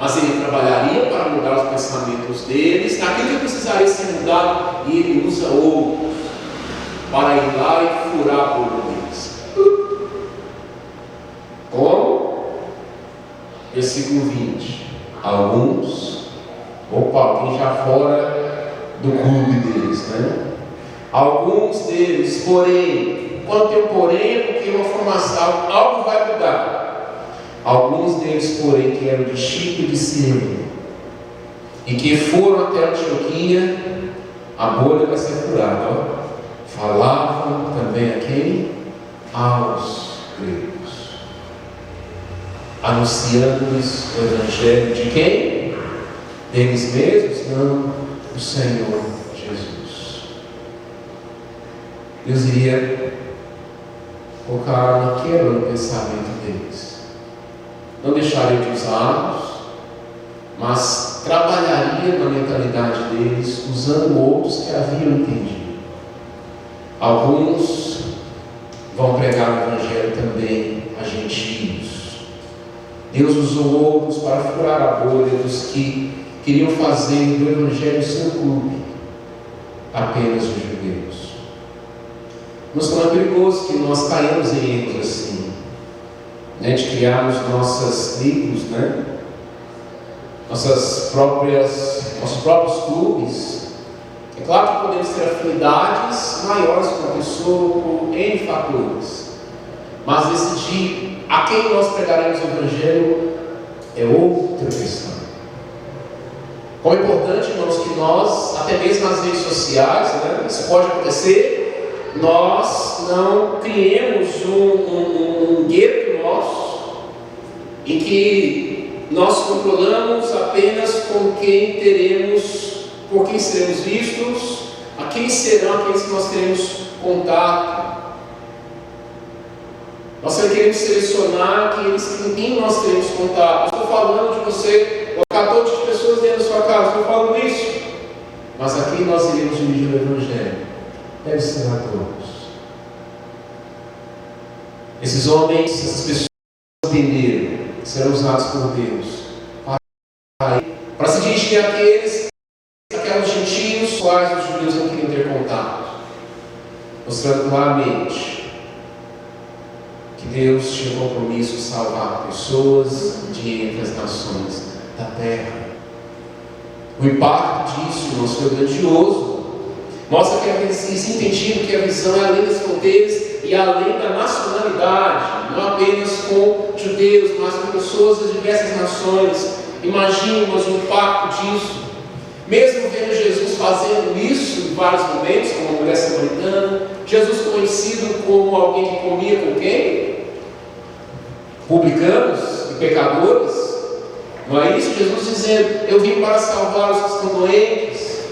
Mas Ele trabalharia para mudar os pensamentos deles, naquilo que precisaria ser mudado, e Ele usa outros para ir lá e furar a boca deles. Como? Versículo 20. Alguns, alguém já fora do clube deles, né? Alguns deles, porém, quando tem um porém, é porque uma formação, algo vai mudar. Alguns deles, porém, que eram de Chipre e de Cirene, e que foram até Antioquia, a bolha vai ser furada, ó. Falavam também a quem? Aos gregos, anunciando-lhes o Evangelho de quem? Deles mesmos? Não, do Senhor Jesus. Deus iria colocar uma quebra no pensamento deles. Não deixaria de usá-los, mas trabalharia na mentalidade deles, usando outros que haviam entendido. Alguns vão pregar o Evangelho também a gentios. Deus usou outros para furar a bolha dos que queriam fazer do Evangelho seu clube, apenas os judeus. Mas como é perigoso que nós caímos em erros assim, né, de criarmos nossas tribos, né, nossos próprios clubes. É claro que podemos ter afinidades maiores com a pessoa por N fatores, mas decidir a quem nós pregaremos o Evangelho é outra questão. Como é importante, irmãos, que nós, até mesmo nas redes sociais, né, isso pode acontecer, nós não criemos um gueto nosso, em que nós controlamos apenas com quem teremos, por quem seremos vistos, a quem serão aqueles que nós teremos contato. Nós queremos selecionar aqueles com quem nós teremos contato. Estou falando de você colocar todas as pessoas dentro da sua casa, estou falando isso. Mas a quem nós iremos dirigir o Evangelho deve ser a todos. Esses homens, essas pessoas entenderam que serão usados por Deus para se dirigir àqueles gentios quais os judeus não queriam ter contato, mostrando claramente que Deus tinha um compromisso de salvar pessoas de entre as nações da terra. O impacto disso, irmãos, foi grandioso. Mostra que eles entendiam que a visão é além das fronteiras e além da nacionalidade, não apenas com judeus, mas com pessoas das diversas nações. Imaginem-nos o impacto disso. Mesmo vendo Jesus fazendo isso em vários momentos, como a mulher samaritana, Jesus conhecido como alguém que comia com quem? Publicanos e pecadores. Não é isso? Jesus dizendo: eu vim para salvar os que estão doentes.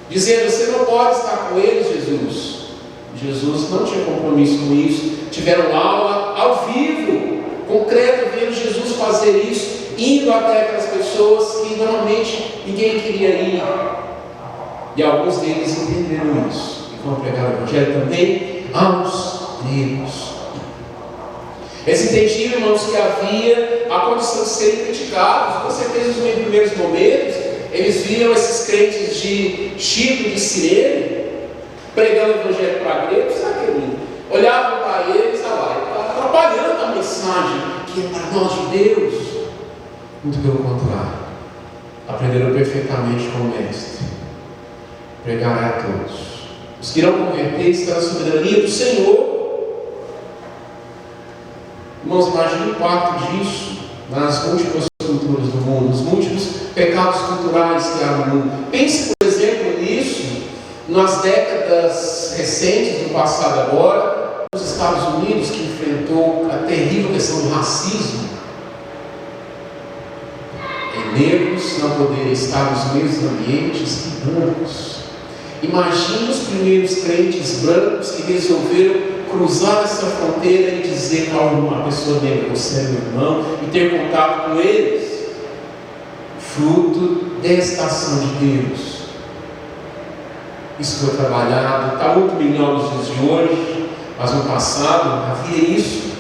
Dizendo: você não pode estar com eles, Jesus. Jesus não tinha compromisso com isso. Tiveram aula ao vivo, concreto, vendo Jesus fazer isso, indo até aquelas pessoas que normalmente ninguém queria ir. E alguns deles entenderam isso e vão pregar o Evangelho também aos gregos. Eles entendiam, irmãos, que havia a condição de serem criticados. Com certeza, nos primeiros momentos, eles viam esses crentes de Chipre, de Cirene, pregando o Evangelho para gregos, olhavam para eles, está atrapalhando a mensagem que é para nós de Deus. Muito pelo contrário, aprenderam perfeitamente com o Mestre: pregar a todos. Os que irão converter estão na soberania do Senhor. Irmãos, imagine o impacto disso nas múltiplas culturas do mundo, nos múltiplos pecados culturais que há no mundo. Pense, por exemplo, nisso nas décadas recentes do passado agora, nos Estados Unidos, que enfrentou a terrível questão do racismo. Negros não poderem estar nos mesmos ambientes que brancos. Imagine os primeiros crentes brancos que resolveram cruzar essa fronteira e dizer para uma pessoa negra: você é meu irmão, e ter contato com eles. Fruto desta ação de Deus. Isso foi trabalhado, está muito melhor nos dias de hoje, mas no passado havia isso.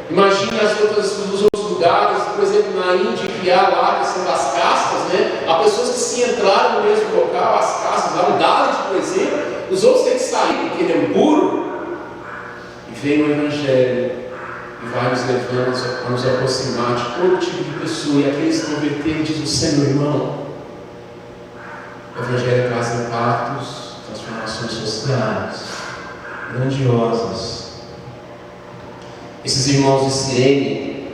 Imagine os outros lugares, por exemplo, na Índia, que há lá a questão das castas, né? Há pessoas que se entraram no mesmo local, as castas, lá um Dalit, por exemplo, os outros têm que sair porque ele é impuro. E vem o Evangelho e vai nos levando a nos aproximar de todo tipo de pessoa. E aqueles que converteram dizem: você é meu irmão. O Evangelho traz impactos, transformações sociais grandiosas. Esses irmãos de Cirene,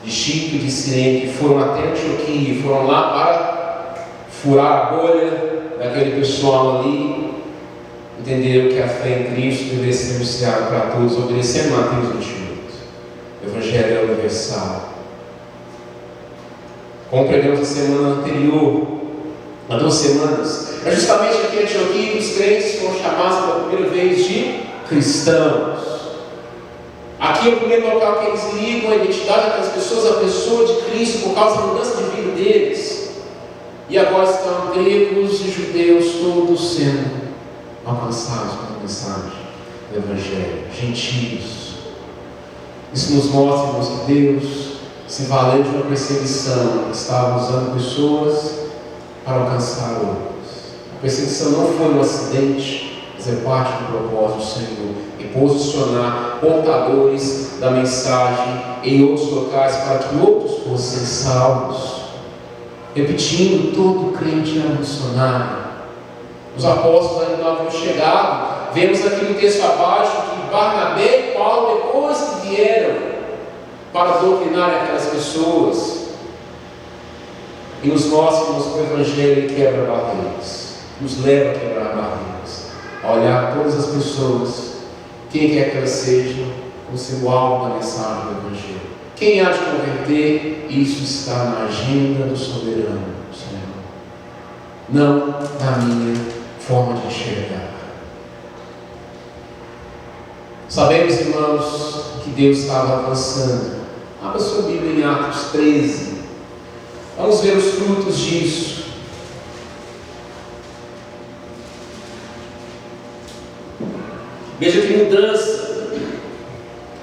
de Chipre, de Cirene, que foram até Antioquia, foram lá para furar a bolha daquele pessoal ali, entenderam que a fé em Cristo deveria ser anunciada para todos, obedecendo Mateus 28. O Evangelho é universal. Como pregamos na semana anterior, há 2 semanas, é justamente aqui em Antioquia que os crentes foram chamados pela primeira vez de cristãos. Aqui é o primeiro local que eles ligam a identidade daquelas pessoas, a pessoa de Cristo, por causa da mudança de vida deles. E agora estão gregos e judeus todos sendo alcançados pela mensagem do Evangelho, gentios. Isso nos mostra, irmãos, que Deus, se valendo de uma perseguição, estava usando pessoas para alcançar outros. A perseguição não foi um acidente, mas é parte do propósito do Senhor, e posicionar portadores da mensagem em outros locais para que outros fossem salvos. Repetindo, todo crente é missionário. Os apóstolos ainda não haviam chegado. Vemos aqui no texto abaixo que Barnabé e Paulo, depois que vieram para doutrinar aquelas pessoas, e nos mostra que o Evangelho quebra barreiras, nos leva a quebrar barreiras, a olhar todas as pessoas, quem quer que elas sejam, como sendo alvo da mensagem do Evangelho. Quem há de converter, isso está na agenda do soberano, Senhor, não na minha forma de enxergar. Sabemos, irmãos, que Deus estava avançando. Abra sua Bíblia em Atos 13. Vamos ver os frutos disso. Veja que mudança.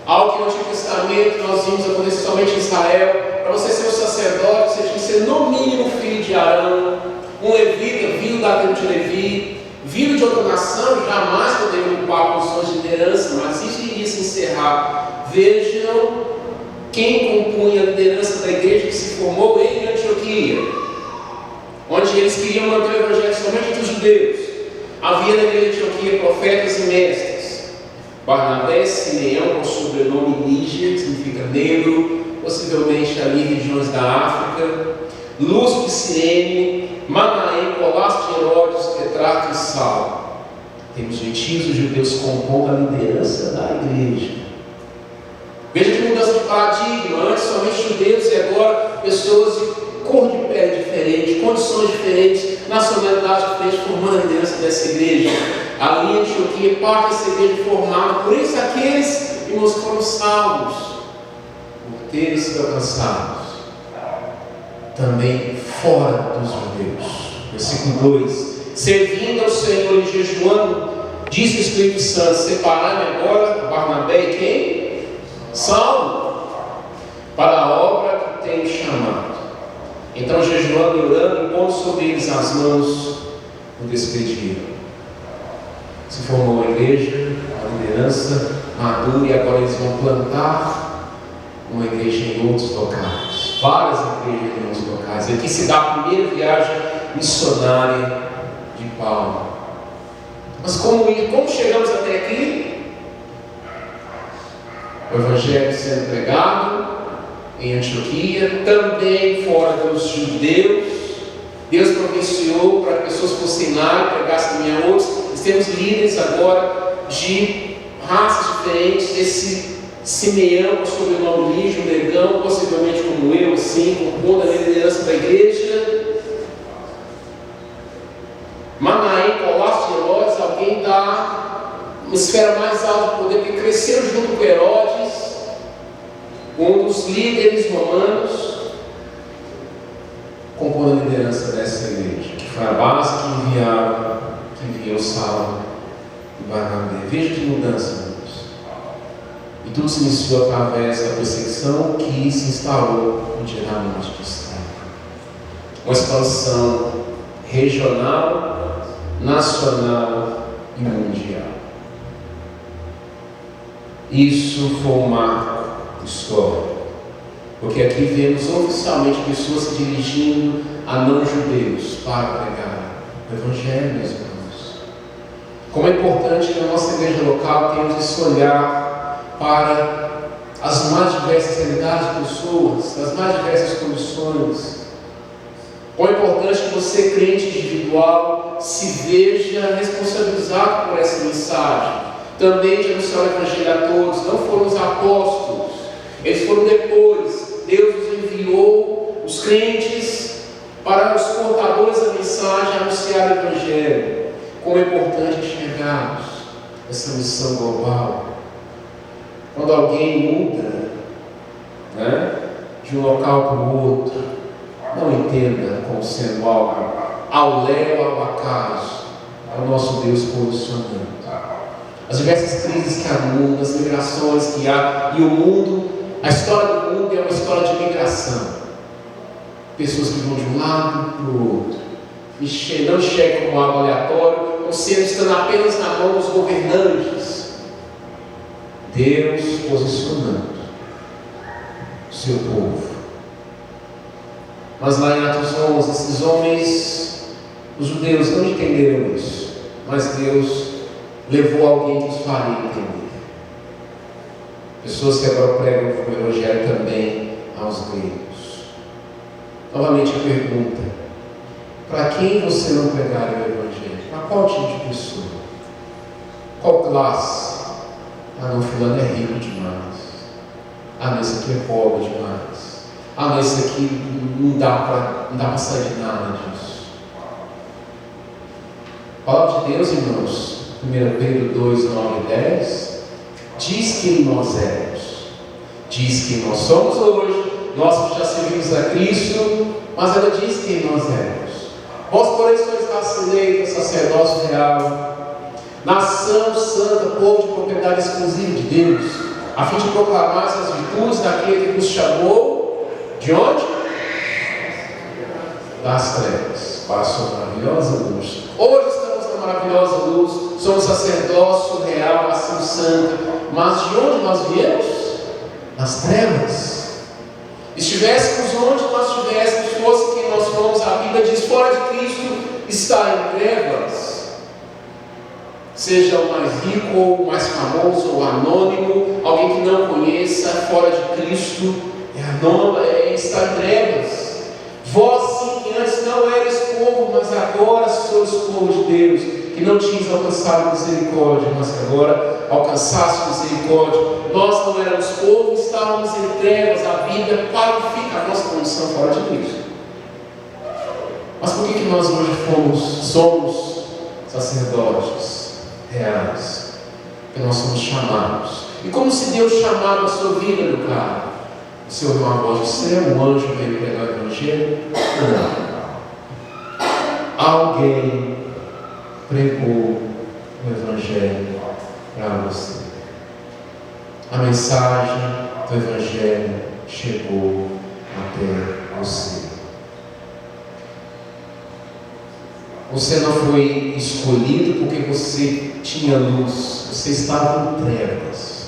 Algo que no Antigo Testamento nós vimos acontecer somente em Israel. Para você ser um sacerdote, você tinha que ser no mínimo filho de Arão, um levita, vindo da tribo de Levi, vindo de outra nação, jamais poderia ocupar posições de liderança, mas isso iria se encerrar. Vejam quem compunha a liderança da igreja que se formou em Antioquia. onde eles queriam manter o evangelho somente dos judeus. Havia na igreja de Antioquia profetas e mestres. Barnabé, Simeão, com o sobrenome Lígia, que significa negro, possivelmente ali regiões da África. Lúcio de Cirene, Manaém, Colasso de Herodes, Tetrarca e Saulo. Temos gentios e judeus compondo a liderança da igreja. Veja que mudança de paradigma. Antes somente judeus e agora pessoas de cor de pele diferente, condições diferentes, nacionalidade diferente, formando a liderança dessa igreja. A linha de Antioquia, parte dessa igreja formada. Por isso aqueles irmãos foram salvos, por terem sido alcançados também fora dos judeus. Versículo 2: servindo ao Senhor e jejuando, disse o Espírito Santo: separai-me agora Barnabé e quem? Saulo, para a obra que tenho chamado. Então, jejuando e orando, impondo sobre eles as mãos, o despediram. Se formou uma igreja, uma liderança madura, e agora eles vão plantar uma igreja em outros locais. Várias igrejas em outros locais. Aqui se dá a primeira viagem missionária de Paulo. Mas como chegamos até aqui? O Evangelho sendo pregado em Antioquia, também fora dos judeus. Deus providenciou para que pessoas fossem lá e pregassem também a outros. Nós temos líderes agora de raças diferentes. Esse Simeão, com o sobrenome Lígia, um negão, possivelmente como eu, assim, compondo a liderança da igreja. Manaém, Colasso de Herodes, alguém da esfera mais alta do poder, que cresceu junto com Herodes, um dos líderes romanos, compondo a liderança dessa igreja, que foi a base que enviou Saulo e Barnabé. Veja que mudança, irmãos. E tudo se iniciou através da perseguição que se instalou no dia da morte de Estevão. Uma expansão regional, nacional e mundial. Isso foi um marco histórico, porque aqui vemos oficialmente pessoas se dirigindo a não-judeus para pregar o Evangelho, meus irmãos. Como é importante que na nossa igreja local tenhamos esse olhar para as mais diversas realidades de pessoas, das mais diversas condições. Quão é importante que você, crente individual, se veja responsabilizado por essa mensagem. Também de anunciar o Evangelho a todos. Não foram os apóstolos, eles foram depois. Deus nos enviou, os crentes, para os portadores da mensagem, anunciar o Evangelho. Como é importante enxergarmos essa missão global. Quando alguém muda, de um local para o outro, não entenda como sendo algo ao léu, ao acaso. É o nosso Deus posicionando. As diversas crises que há no mundo, as migrações que há, e o mundo, a história do mundo é uma história de migração. Pessoas que vão de um lado para o outro, e não chegam como algo aleatório, ou seja, estando apenas na mão dos governantes. Deus posicionando o seu povo. Mas lá em Atos 11, esses homens, os judeus, não entenderam isso, mas Deus levou alguém que os faria entender. Pessoas que agora pregam o Evangelho também aos gregos. Novamente a pergunta: para quem você não pregaria o Evangelho? Para qual tipo de pessoa? Qual classe? Ah, não, fulano é rico demais. Ah, não, esse aqui é pobre demais. Ah, não, esse aqui não dá para sair de nada disso. A palavra de Deus, irmãos, 1 Pedro 2, 9 e 10, diz quem nós éramos, diz quem nós somos hoje, nós que já servimos a Cristo, mas ela diz quem nós éramos. Vós, porém, sois raça eleita, sacerdócio real, nação santa, povo de propriedade exclusiva de Deus, a fim de proclamar as virtudes daquele que nos chamou, de onde? Das trevas, para a sua maravilhosa luz. Hoje estamos na maravilhosa luz, somos sacerdócio real, nação santa, mas de onde nós viemos? Das trevas. Estivéssemos onde nós estivéssemos, fosse quem nós fomos, pobres, a Bíblia diz, fora de Cristo está em trevas. Seja o mais rico, ou o mais famoso, ou anônimo, alguém que não conheça, fora de Cristo, está em trevas. Vós sim, que antes não eres povo, mas agora sois povo de Deus, que não tinhas alcançado misericórdia, mas que agora alcançaste misericórdia. Nós não éramos povo, estávamos em trevas. A Bíblia qualifica a nossa condição fora de Cristo. Mas por que nós hoje somos sacerdotes reais? Porque nós somos chamados. E como se Deus chamava a sua vida, meu caro? Você ouviu uma voz do céu, um anjo veio pregar o Evangelho? Não. Alguém pregou o Evangelho para você. A mensagem do Evangelho chegou até você. Você não foi escolhido porque você tinha luz. Você estava em trevas.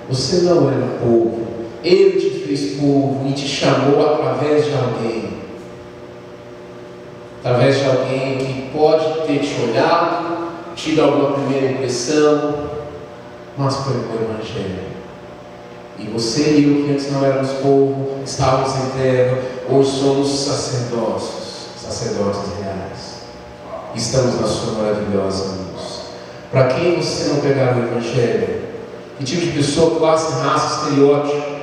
Você não era povo. Ele te fez povo e te chamou através de alguém. Através de alguém que pode ter te olhado, tido alguma primeira impressão, mas pregou o Evangelho. E você e eu, que antes não éramos povo, estávamos em terra, hoje somos sacerdotes reais. Estamos na sua maravilhosa luz. Para quem você não pegar o Evangelho? Que tipo de pessoa, classe, raça, estereótipo?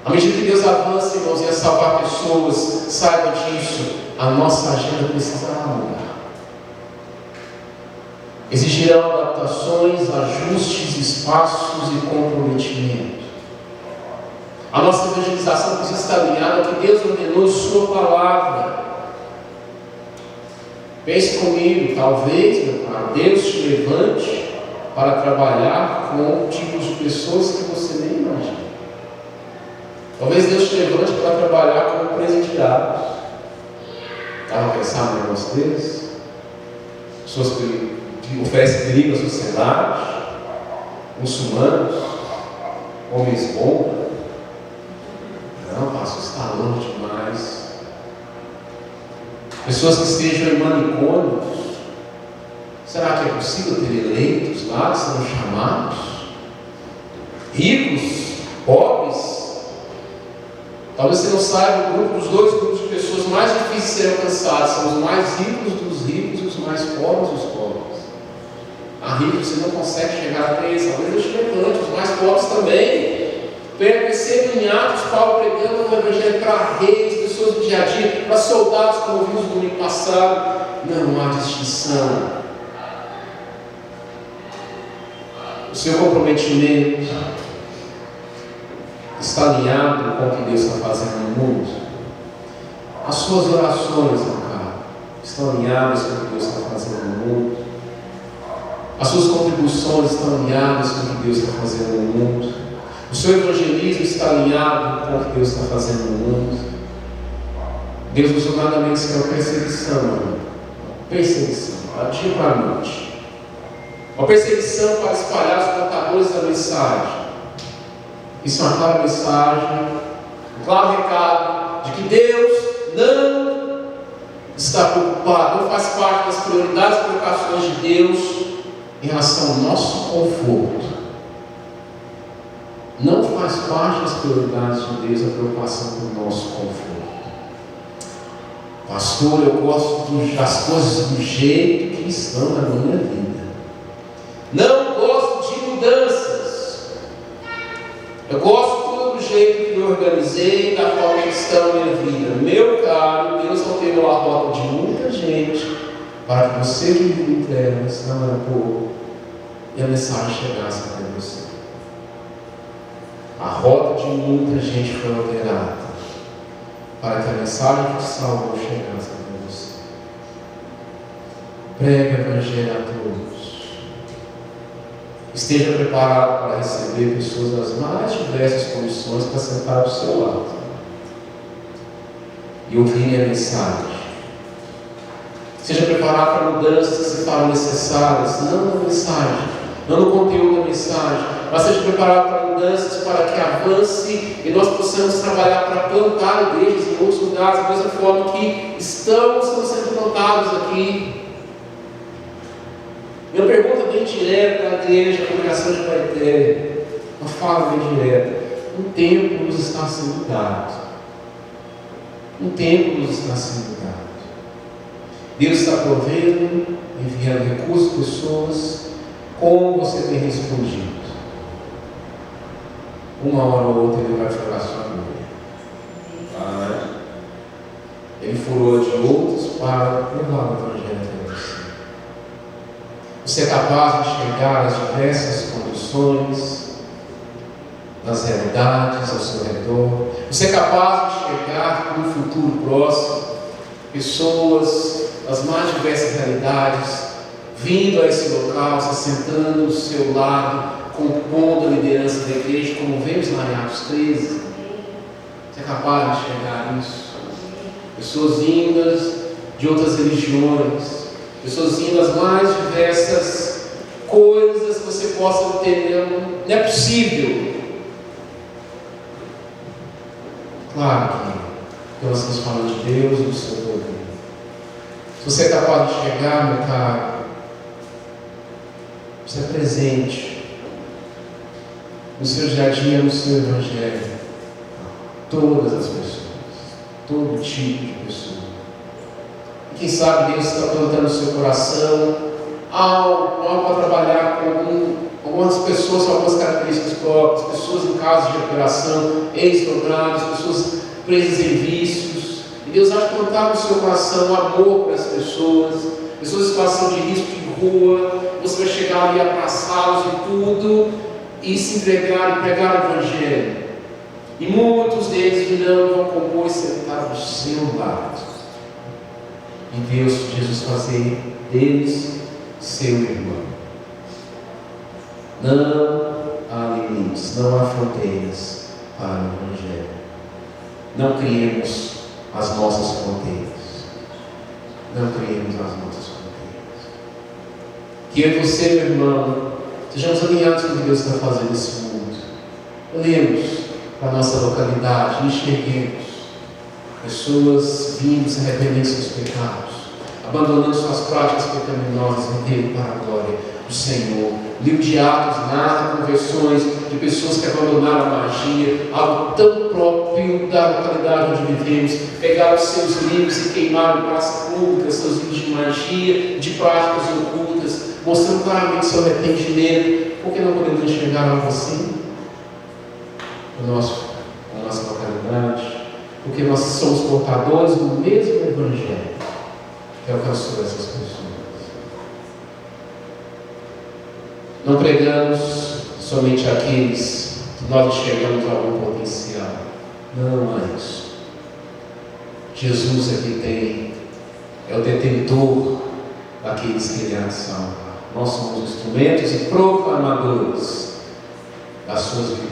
À medida que Deus avança, irmãos, em salvar pessoas, saiba disso, a nossa agenda precisará mudar. Exigirão adaptações, ajustes, espaços e comprometimento. A nossa evangelização precisa estar alinhada ao que Deus ordenou em Sua palavra. Pense comigo, talvez, meu caro, Deus te levante para trabalhar com tipos de pessoas que você nem imagina. Talvez Deus te levante para trabalhar como presidiários. Estava pensando em negócio deles? Pessoas que oferecem perigo à sociedade, muçulmanos, homens bons. Não, pastor, está longe demais. Pessoas que estejam em manicômios. Será que é possível ter eleitos lá, serão chamados? Ricos, pobres. Talvez você não saiba, os dois grupos de pessoas mais difíceis de serem alcançados são os mais ricos dos ricos e os mais pobres dos pobres. A ricos você não consegue chegar até eles, talvez eu te levante, os mais pobres também. Percebem em Atos, Paulo pregando o Evangelho para reis, pessoas do dia a dia, para soldados, como vimos no domingo passado. Não há distinção. O seu comprometimento está alinhado com o que Deus está fazendo no mundo? As suas orações, meu caro, estão alinhadas com o que Deus está fazendo no mundo? As suas contribuições estão alinhadas com o que Deus está fazendo no mundo? O seu evangelismo está alinhado com o que Deus está fazendo no mundo? Deus usou nada menos que uma perseguição, irmão. Perseguição, do dia para a noite. Uma perseguição para espalhar os portadores da mensagem. Isso é uma clara mensagem, um claro recado de que Deus não está preocupado, não faz parte das prioridades e preocupações de Deus em relação ao nosso conforto. Não faz parte das prioridades de Deus a preocupação com o nosso conforto. Pastor, eu gosto das coisas do jeito que estão na minha vida. Não gosto de mudanças. Eu gosto tudo do jeito que eu organizei, da forma que está na minha vida. Meu caro, Deus alterou a rota de muita gente para que você que vive em trevas não era pouco e a mensagem chegasse até você. A rota de muita gente foi alterada para que a mensagem que te salvou chegasse até você. Pregue o Evangelho a todos. Esteja preparado para receber pessoas das mais diversas condições para sentar do seu lado e ouvir a mensagem. Seja preparado para mudanças que se falam necessárias, não na mensagem, não no conteúdo da mensagem, mas seja preparado para mudanças, para que avance e nós possamos trabalhar para plantar igrejas em outros lugares, da mesma forma que estamos sendo plantados aqui. Minha pergunta bem direta à igreja, à congregação de Baeté, uma fala bem direta: um tempo nos está sendo dado. Um tempo nos está sendo dado. Deus está provendo, enviando recursos, pessoas. Como você tem respondido? Uma hora ou outra Ele vai furar a sua agulha. Ele furou de outros para levar o Evangelho até você. Você é capaz de enxergar as diversas condições das realidades ao seu redor. Você é capaz de enxergar no futuro próximo pessoas das mais diversas realidades vindo a esse local, se sentando do seu lado, compondo a liderança da igreja, como vemos lá em Atos 13. Você é capaz de enxergar isso? Pessoas vindas de outras religiões, pessoas vindas das mais diversas coisas que você possa entender. Não é possível. Claro que nós estamos falando de Deus e do seu poder. Se você é capaz de enxergar, meu caro, você é presente no seu dia a dia, no seu Evangelho, todas as pessoas, todo tipo de pessoa. E quem sabe Deus está plantando no seu coração algo para trabalhar com algumas pessoas com algumas características próprias, pessoas em casos de recuperação, ex-drogados, pessoas presas em vícios. E Deus vai plantar no seu coração amor para as pessoas em situação de risco de rua. Você vai chegar ali e abraçá-los e tudo, e se entregar e pregar o Evangelho. E muitos deles virão e vão compor e sentar do seu lado. E Deus, Jesus, fazer deles seu irmão. Não há limites, não há fronteiras para o Evangelho. Não criemos as nossas fronteiras. Não criemos as nossas fronteiras. Que eu e você, meu irmão, sejamos alinhados com o que Deus está fazendo nesse mundo. Olhemos para a nossa localidade e enxerguemos pessoas vindo se arrependendo dos seus pecados, abandonando suas práticas pecaminosas e vindo para a glória do Senhor. O livro de Atos narra conversões de pessoas que abandonaram a magia, algo tão próprio da localidade onde vivemos. Pegaram seus livros e queimaram em praça pública seus livros de magia, de práticas ocultas, mostrando claramente seu arrependimento. Por que não podemos enxergar algo assim na nossa localidade? Porque nós somos portadores do mesmo Evangelho que alcançou essas pessoas. Não pregamos somente àqueles que nós enxergamos algum potencial. Não é isso. Jesus é quem é o detentor daqueles que Ele há de salvar. Nós somos instrumentos e proclamadores das suas virtudes.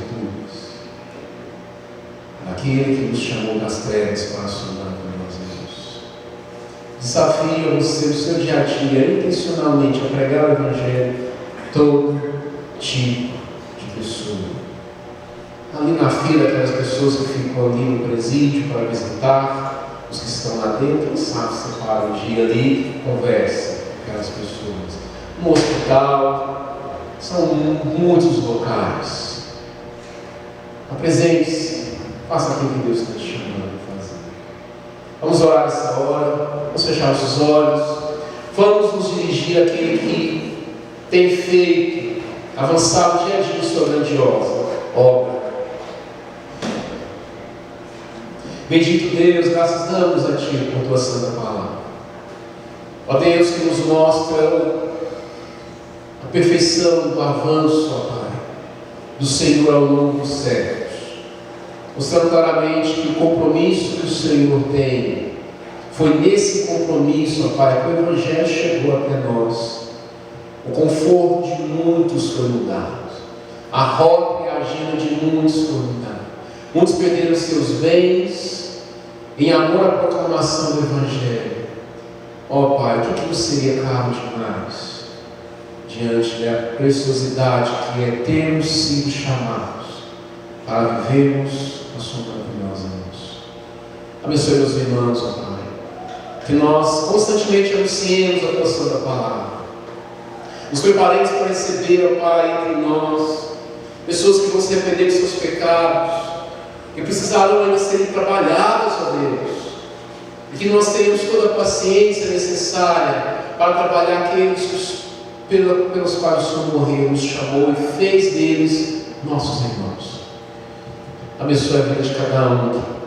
Daquele que nos chamou das trevas para a sua maravilhosa luz. Desafio você no seu dia a dia, intencionalmente, a pregar o Evangelho todo tipo de pessoa. Ali na fila, aquelas pessoas que ficam ali no presídio para visitar os que estão lá dentro, quem sabe separa um dia ali e conversa com aquelas pessoas. No hospital, são muitos locais. Apresente-se, faça aquilo que Deus está te chamando a fazer. Vamos orar essa hora, vamos fechar os olhos, vamos nos dirigir àquele que tem feito avançar o dia a dia sua grandiosa obra. Bendito Deus, graças damos a Ti por Tua santa palavra. Ó Deus, que nos mostra a perfeição do avanço, ó Pai, do Senhor ao longo dos séculos, mostrando claramente que o compromisso que o Senhor tem foi nesse compromisso, ó Pai, que o Evangelho chegou até nós. O conforto de muitos foi mudado, a rota e a agenda de muitos foi mudada. Muitos perderam seus bens em amor à proclamação do Evangelho. Ó Pai, o que nos seria caro demais? diante da preciosidade que é termos sido chamados para vivermos a sua maravilhosa luz. Abençoe meus irmãos, ó Pai, que nós constantemente anunciemos a tua santa palavra. Nos preparemos para receber, ó Pai, entre nós pessoas que vão se arrepender dos seus pecados, que precisarão ainda serem trabalhadas, ó Deus, e que nós tenhamos toda a paciência necessária para trabalhar aqueles pelos quais o Senhor morreu, nos chamou e fez deles nossos irmãos. Abençoe a vida de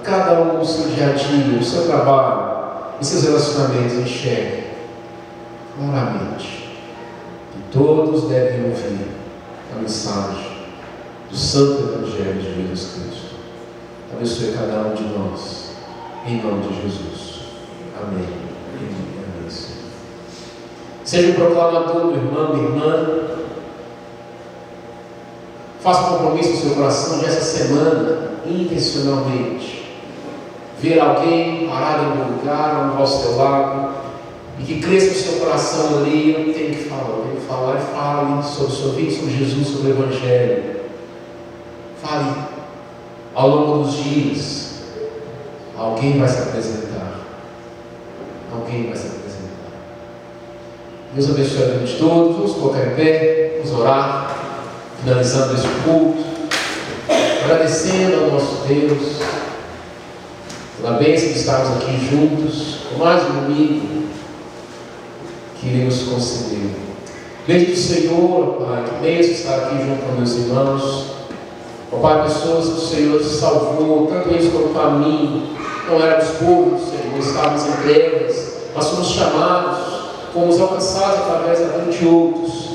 cada um no seu dia a dia, no seu trabalho, em seus relacionamentos, enxergue claramente que todos devem ouvir a mensagem do Santo Evangelho de Jesus Cristo. Abençoe cada um de nós, em nome de Jesus. Amém. Amém. Seja um proclamador, meu irmão, minha irmã. Faça um compromisso no seu coração de essa semana, intencionalmente, ver alguém parado em algum lugar, ao seu lado, e que cresça no seu coração ali. Eu tenho que falar e fale sobre sua vida, sobre Jesus, sobre o Evangelho. Fale ao longo dos dias. Alguém vai se apresentar. Alguém vai se apresentar. Deus abençoe a vida de todos. Vamos colocar em pé, vamos orar, finalizando este culto, agradecendo ao nosso Deus pela bênção de estarmos aqui juntos, por mais um domingo que Ele nos concedeu. Bendito Senhor, Pai, que bênção estar aqui junto com meus irmãos. Ó Pai, pessoas que o Senhor salvou, tanto eles quanto a mim, não éramos povos, Senhor, estávamos em trevas, mas fomos chamados, fomos alcançados através da vida de outros.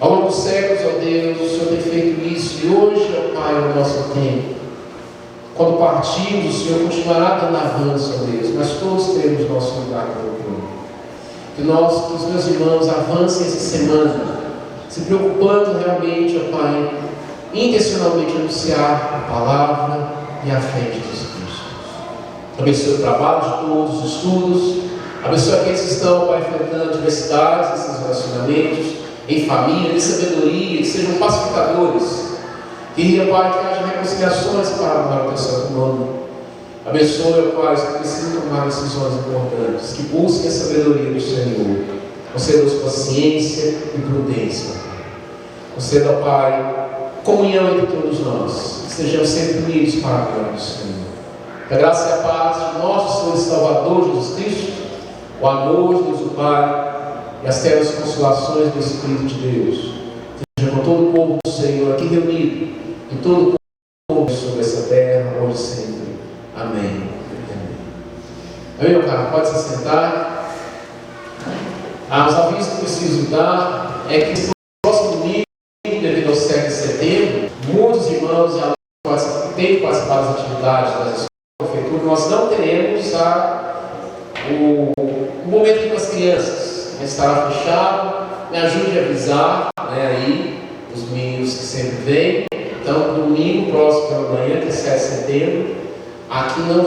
Ao longo dos séculos, ó Deus, o Senhor tem feito isso, e hoje, ó Pai, é o nosso tempo. Quando partimos, o Senhor continuará dando avanço, ó Deus, mas todos teremos nosso lugar no trono. Que os meus irmãos avancem essa semana, se preocupando realmente, ó Pai, intencionalmente anunciar a palavra e a fé de Jesus Cristo. Abençoe o trabalho de todos, os estudos. Abençoe aqueles que estão, Pai, enfrentando adversidades, esses relacionamentos, em família, em sabedoria, que sejam pacificadores. Que, Pai, que haja reconciliações para a teu santo nome. Abençoe, Pai, os que precisam tomar decisões importantes, que busquem a sabedoria do Senhor. Conceda-nos paciência e prudência. Conceda, Pai, comunhão entre todos nós, que sejamos sempre unidos para a glória do Senhor. Que a graça e a paz de nosso Senhor e Salvador Jesus Cristo, o amor de Deus o Pai e as terras consolações do Espírito de Deus seja com todo o povo do Senhor aqui reunido e todo o povo sobre essa terra, hoje e sempre. Amém. Amém, meu caro? Pode se sentar. Os avisos que preciso dar é que no próximo domingo, devido ao 7 de setembro, muitos irmãos e alunos têm participado das atividades das escolas da prefeitura. Nós não teremos o momento com as crianças. Estará fechado. Me ajude a avisar, aí os meninos que sempre vêm. Então, domingo próximo pela manhã, que é 7 de setembro, aqui não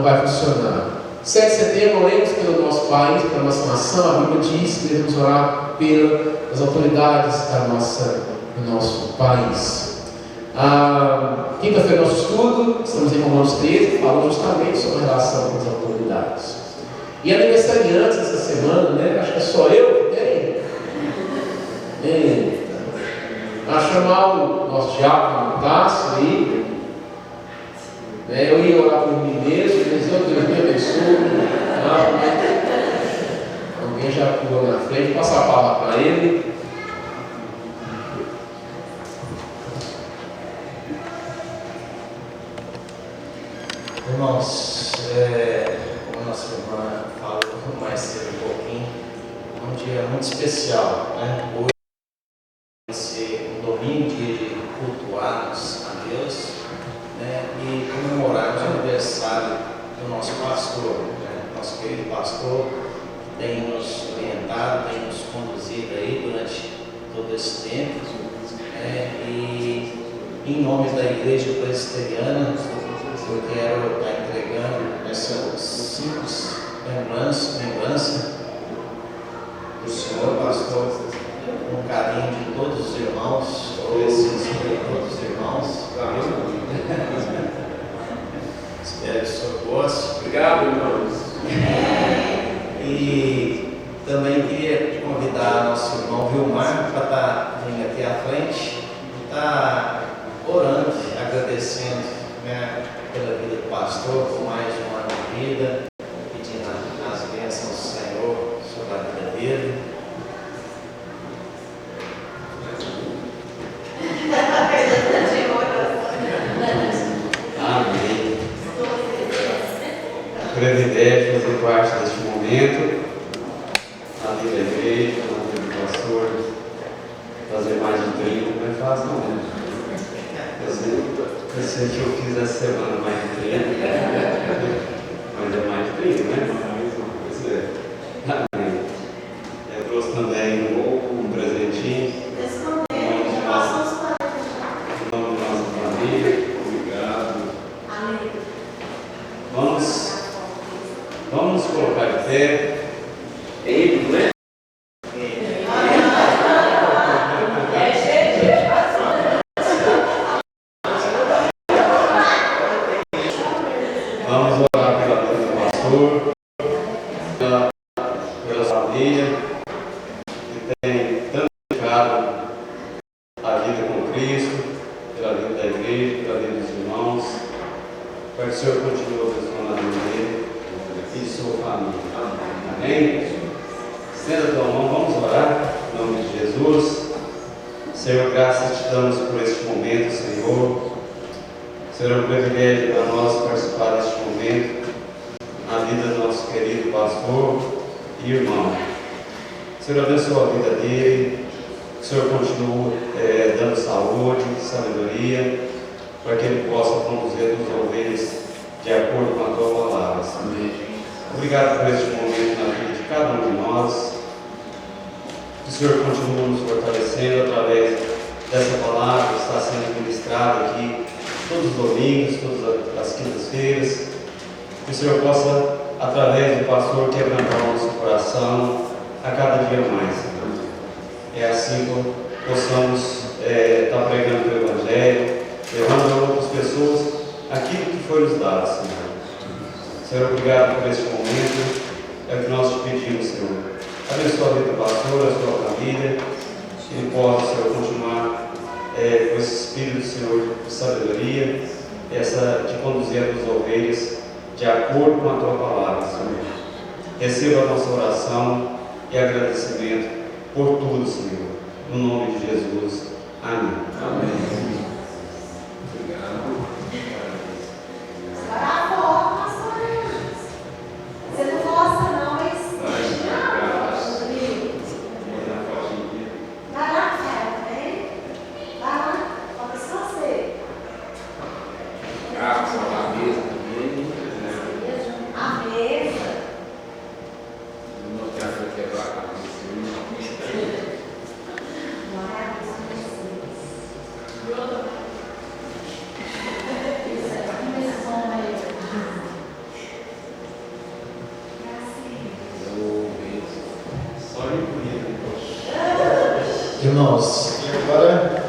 vai funcionar. 7 de setembro, oremos pelo nosso país, pela nossa nação. A Bíblia diz que devemos orar pelas autoridades do nosso país. Quinta-feira, nosso estudo, estamos em Romanos 13, falando justamente sobre a relação com as autoridades. E aniversariantes essa semana, né? Acho que é só eu que tenho. Eita. Vou chamar o nosso diácono Tássio aí. Eu ia orar por mim mesmo, mas Deus me abençoe. Alguém já pulou na frente, vou passar a palavra para ele. Irmãos, como a nossa irmã falou mais cedo um pouquinho, é um dia muito especial, né? Hoje vai ser um domingo de cultuarmos a Deus, né? E comemorarmos o aniversário do nosso pastor, né? Nosso querido pastor tem nos orientado, tem nos conduzido aí durante todo esse tempo, e em nome da Igreja Presbiteriana, eu quero estar entregando essa simples lembrança do Senhor, pastor com o carinho de todos os irmãos, oferecidos por todos os irmãos. Espero que o senhor goste. Obrigado, irmãos. E também queria convidar nosso irmão Vilmar para estar vindo aqui à frente e estar orando, agradecendo, né, pela vida do pastor, por mais de um ano de vida, pedindo as bênçãos do Senhor sobre a vida dele. Amém. Privilégio fazer parte deste momento, na vida da igreja, na vida do pastor, fazer mais de 30 não é fácil não, né? Eu sei que eu fiz essa semana mais de 30, mas é mais de 30, né? Pois é. Amém. Eu trouxe também um presentinho. Em nome da nossa família. Obrigado. Vamos nos colocar de pé. Ele, né? Vamos orar pela vida do pastor, pela família, que tem tanto dedicado a vida com Cristo, pela vida da igreja, pela vida dos irmãos, para que o Senhor continue abençoando a vida dele e de sua família. Amém? Estenda a tua mão, vamos orar, em nome de Jesus. Senhor, graças te damos por este momento, Senhor. Senhor, é um privilégio para nós participar deste momento na vida do nosso querido pastor e irmão. Senhor, abençoa a vida dele, que o Senhor continue dando saúde, sabedoria, para que ele possa conduzir as ovelhas de acordo com a tua palavra. Amém. Obrigado por este momento na vida de cada um de nós. Que o Senhor continue nos fortalecendo através dessa palavra que está sendo ministrada aqui todos os domingos, todas as quintas-feiras. Que o Senhor possa, através do pastor, quebrantar o nosso coração a cada dia mais, Senhor. É assim que possamos estar pregando o Evangelho, levando a outras pessoas aquilo que foi nos dado, Senhor. Senhor, obrigado por este momento. É o que nós te pedimos, Senhor. Abençoa a vida do pastor, a sua família, que ele possa, Senhor, continuar com esse espírito, Senhor, de sabedoria, de conduzir as ovelhas de acordo com a tua palavra, Senhor. Receba a nossa oração e agradecimento por tudo, Senhor. No nome de Jesus. Amém. Amém. Irmãos, e agora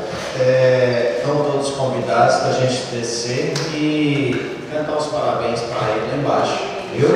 estão todos convidados para a gente descer e cantar os parabéns para ele lá embaixo, viu?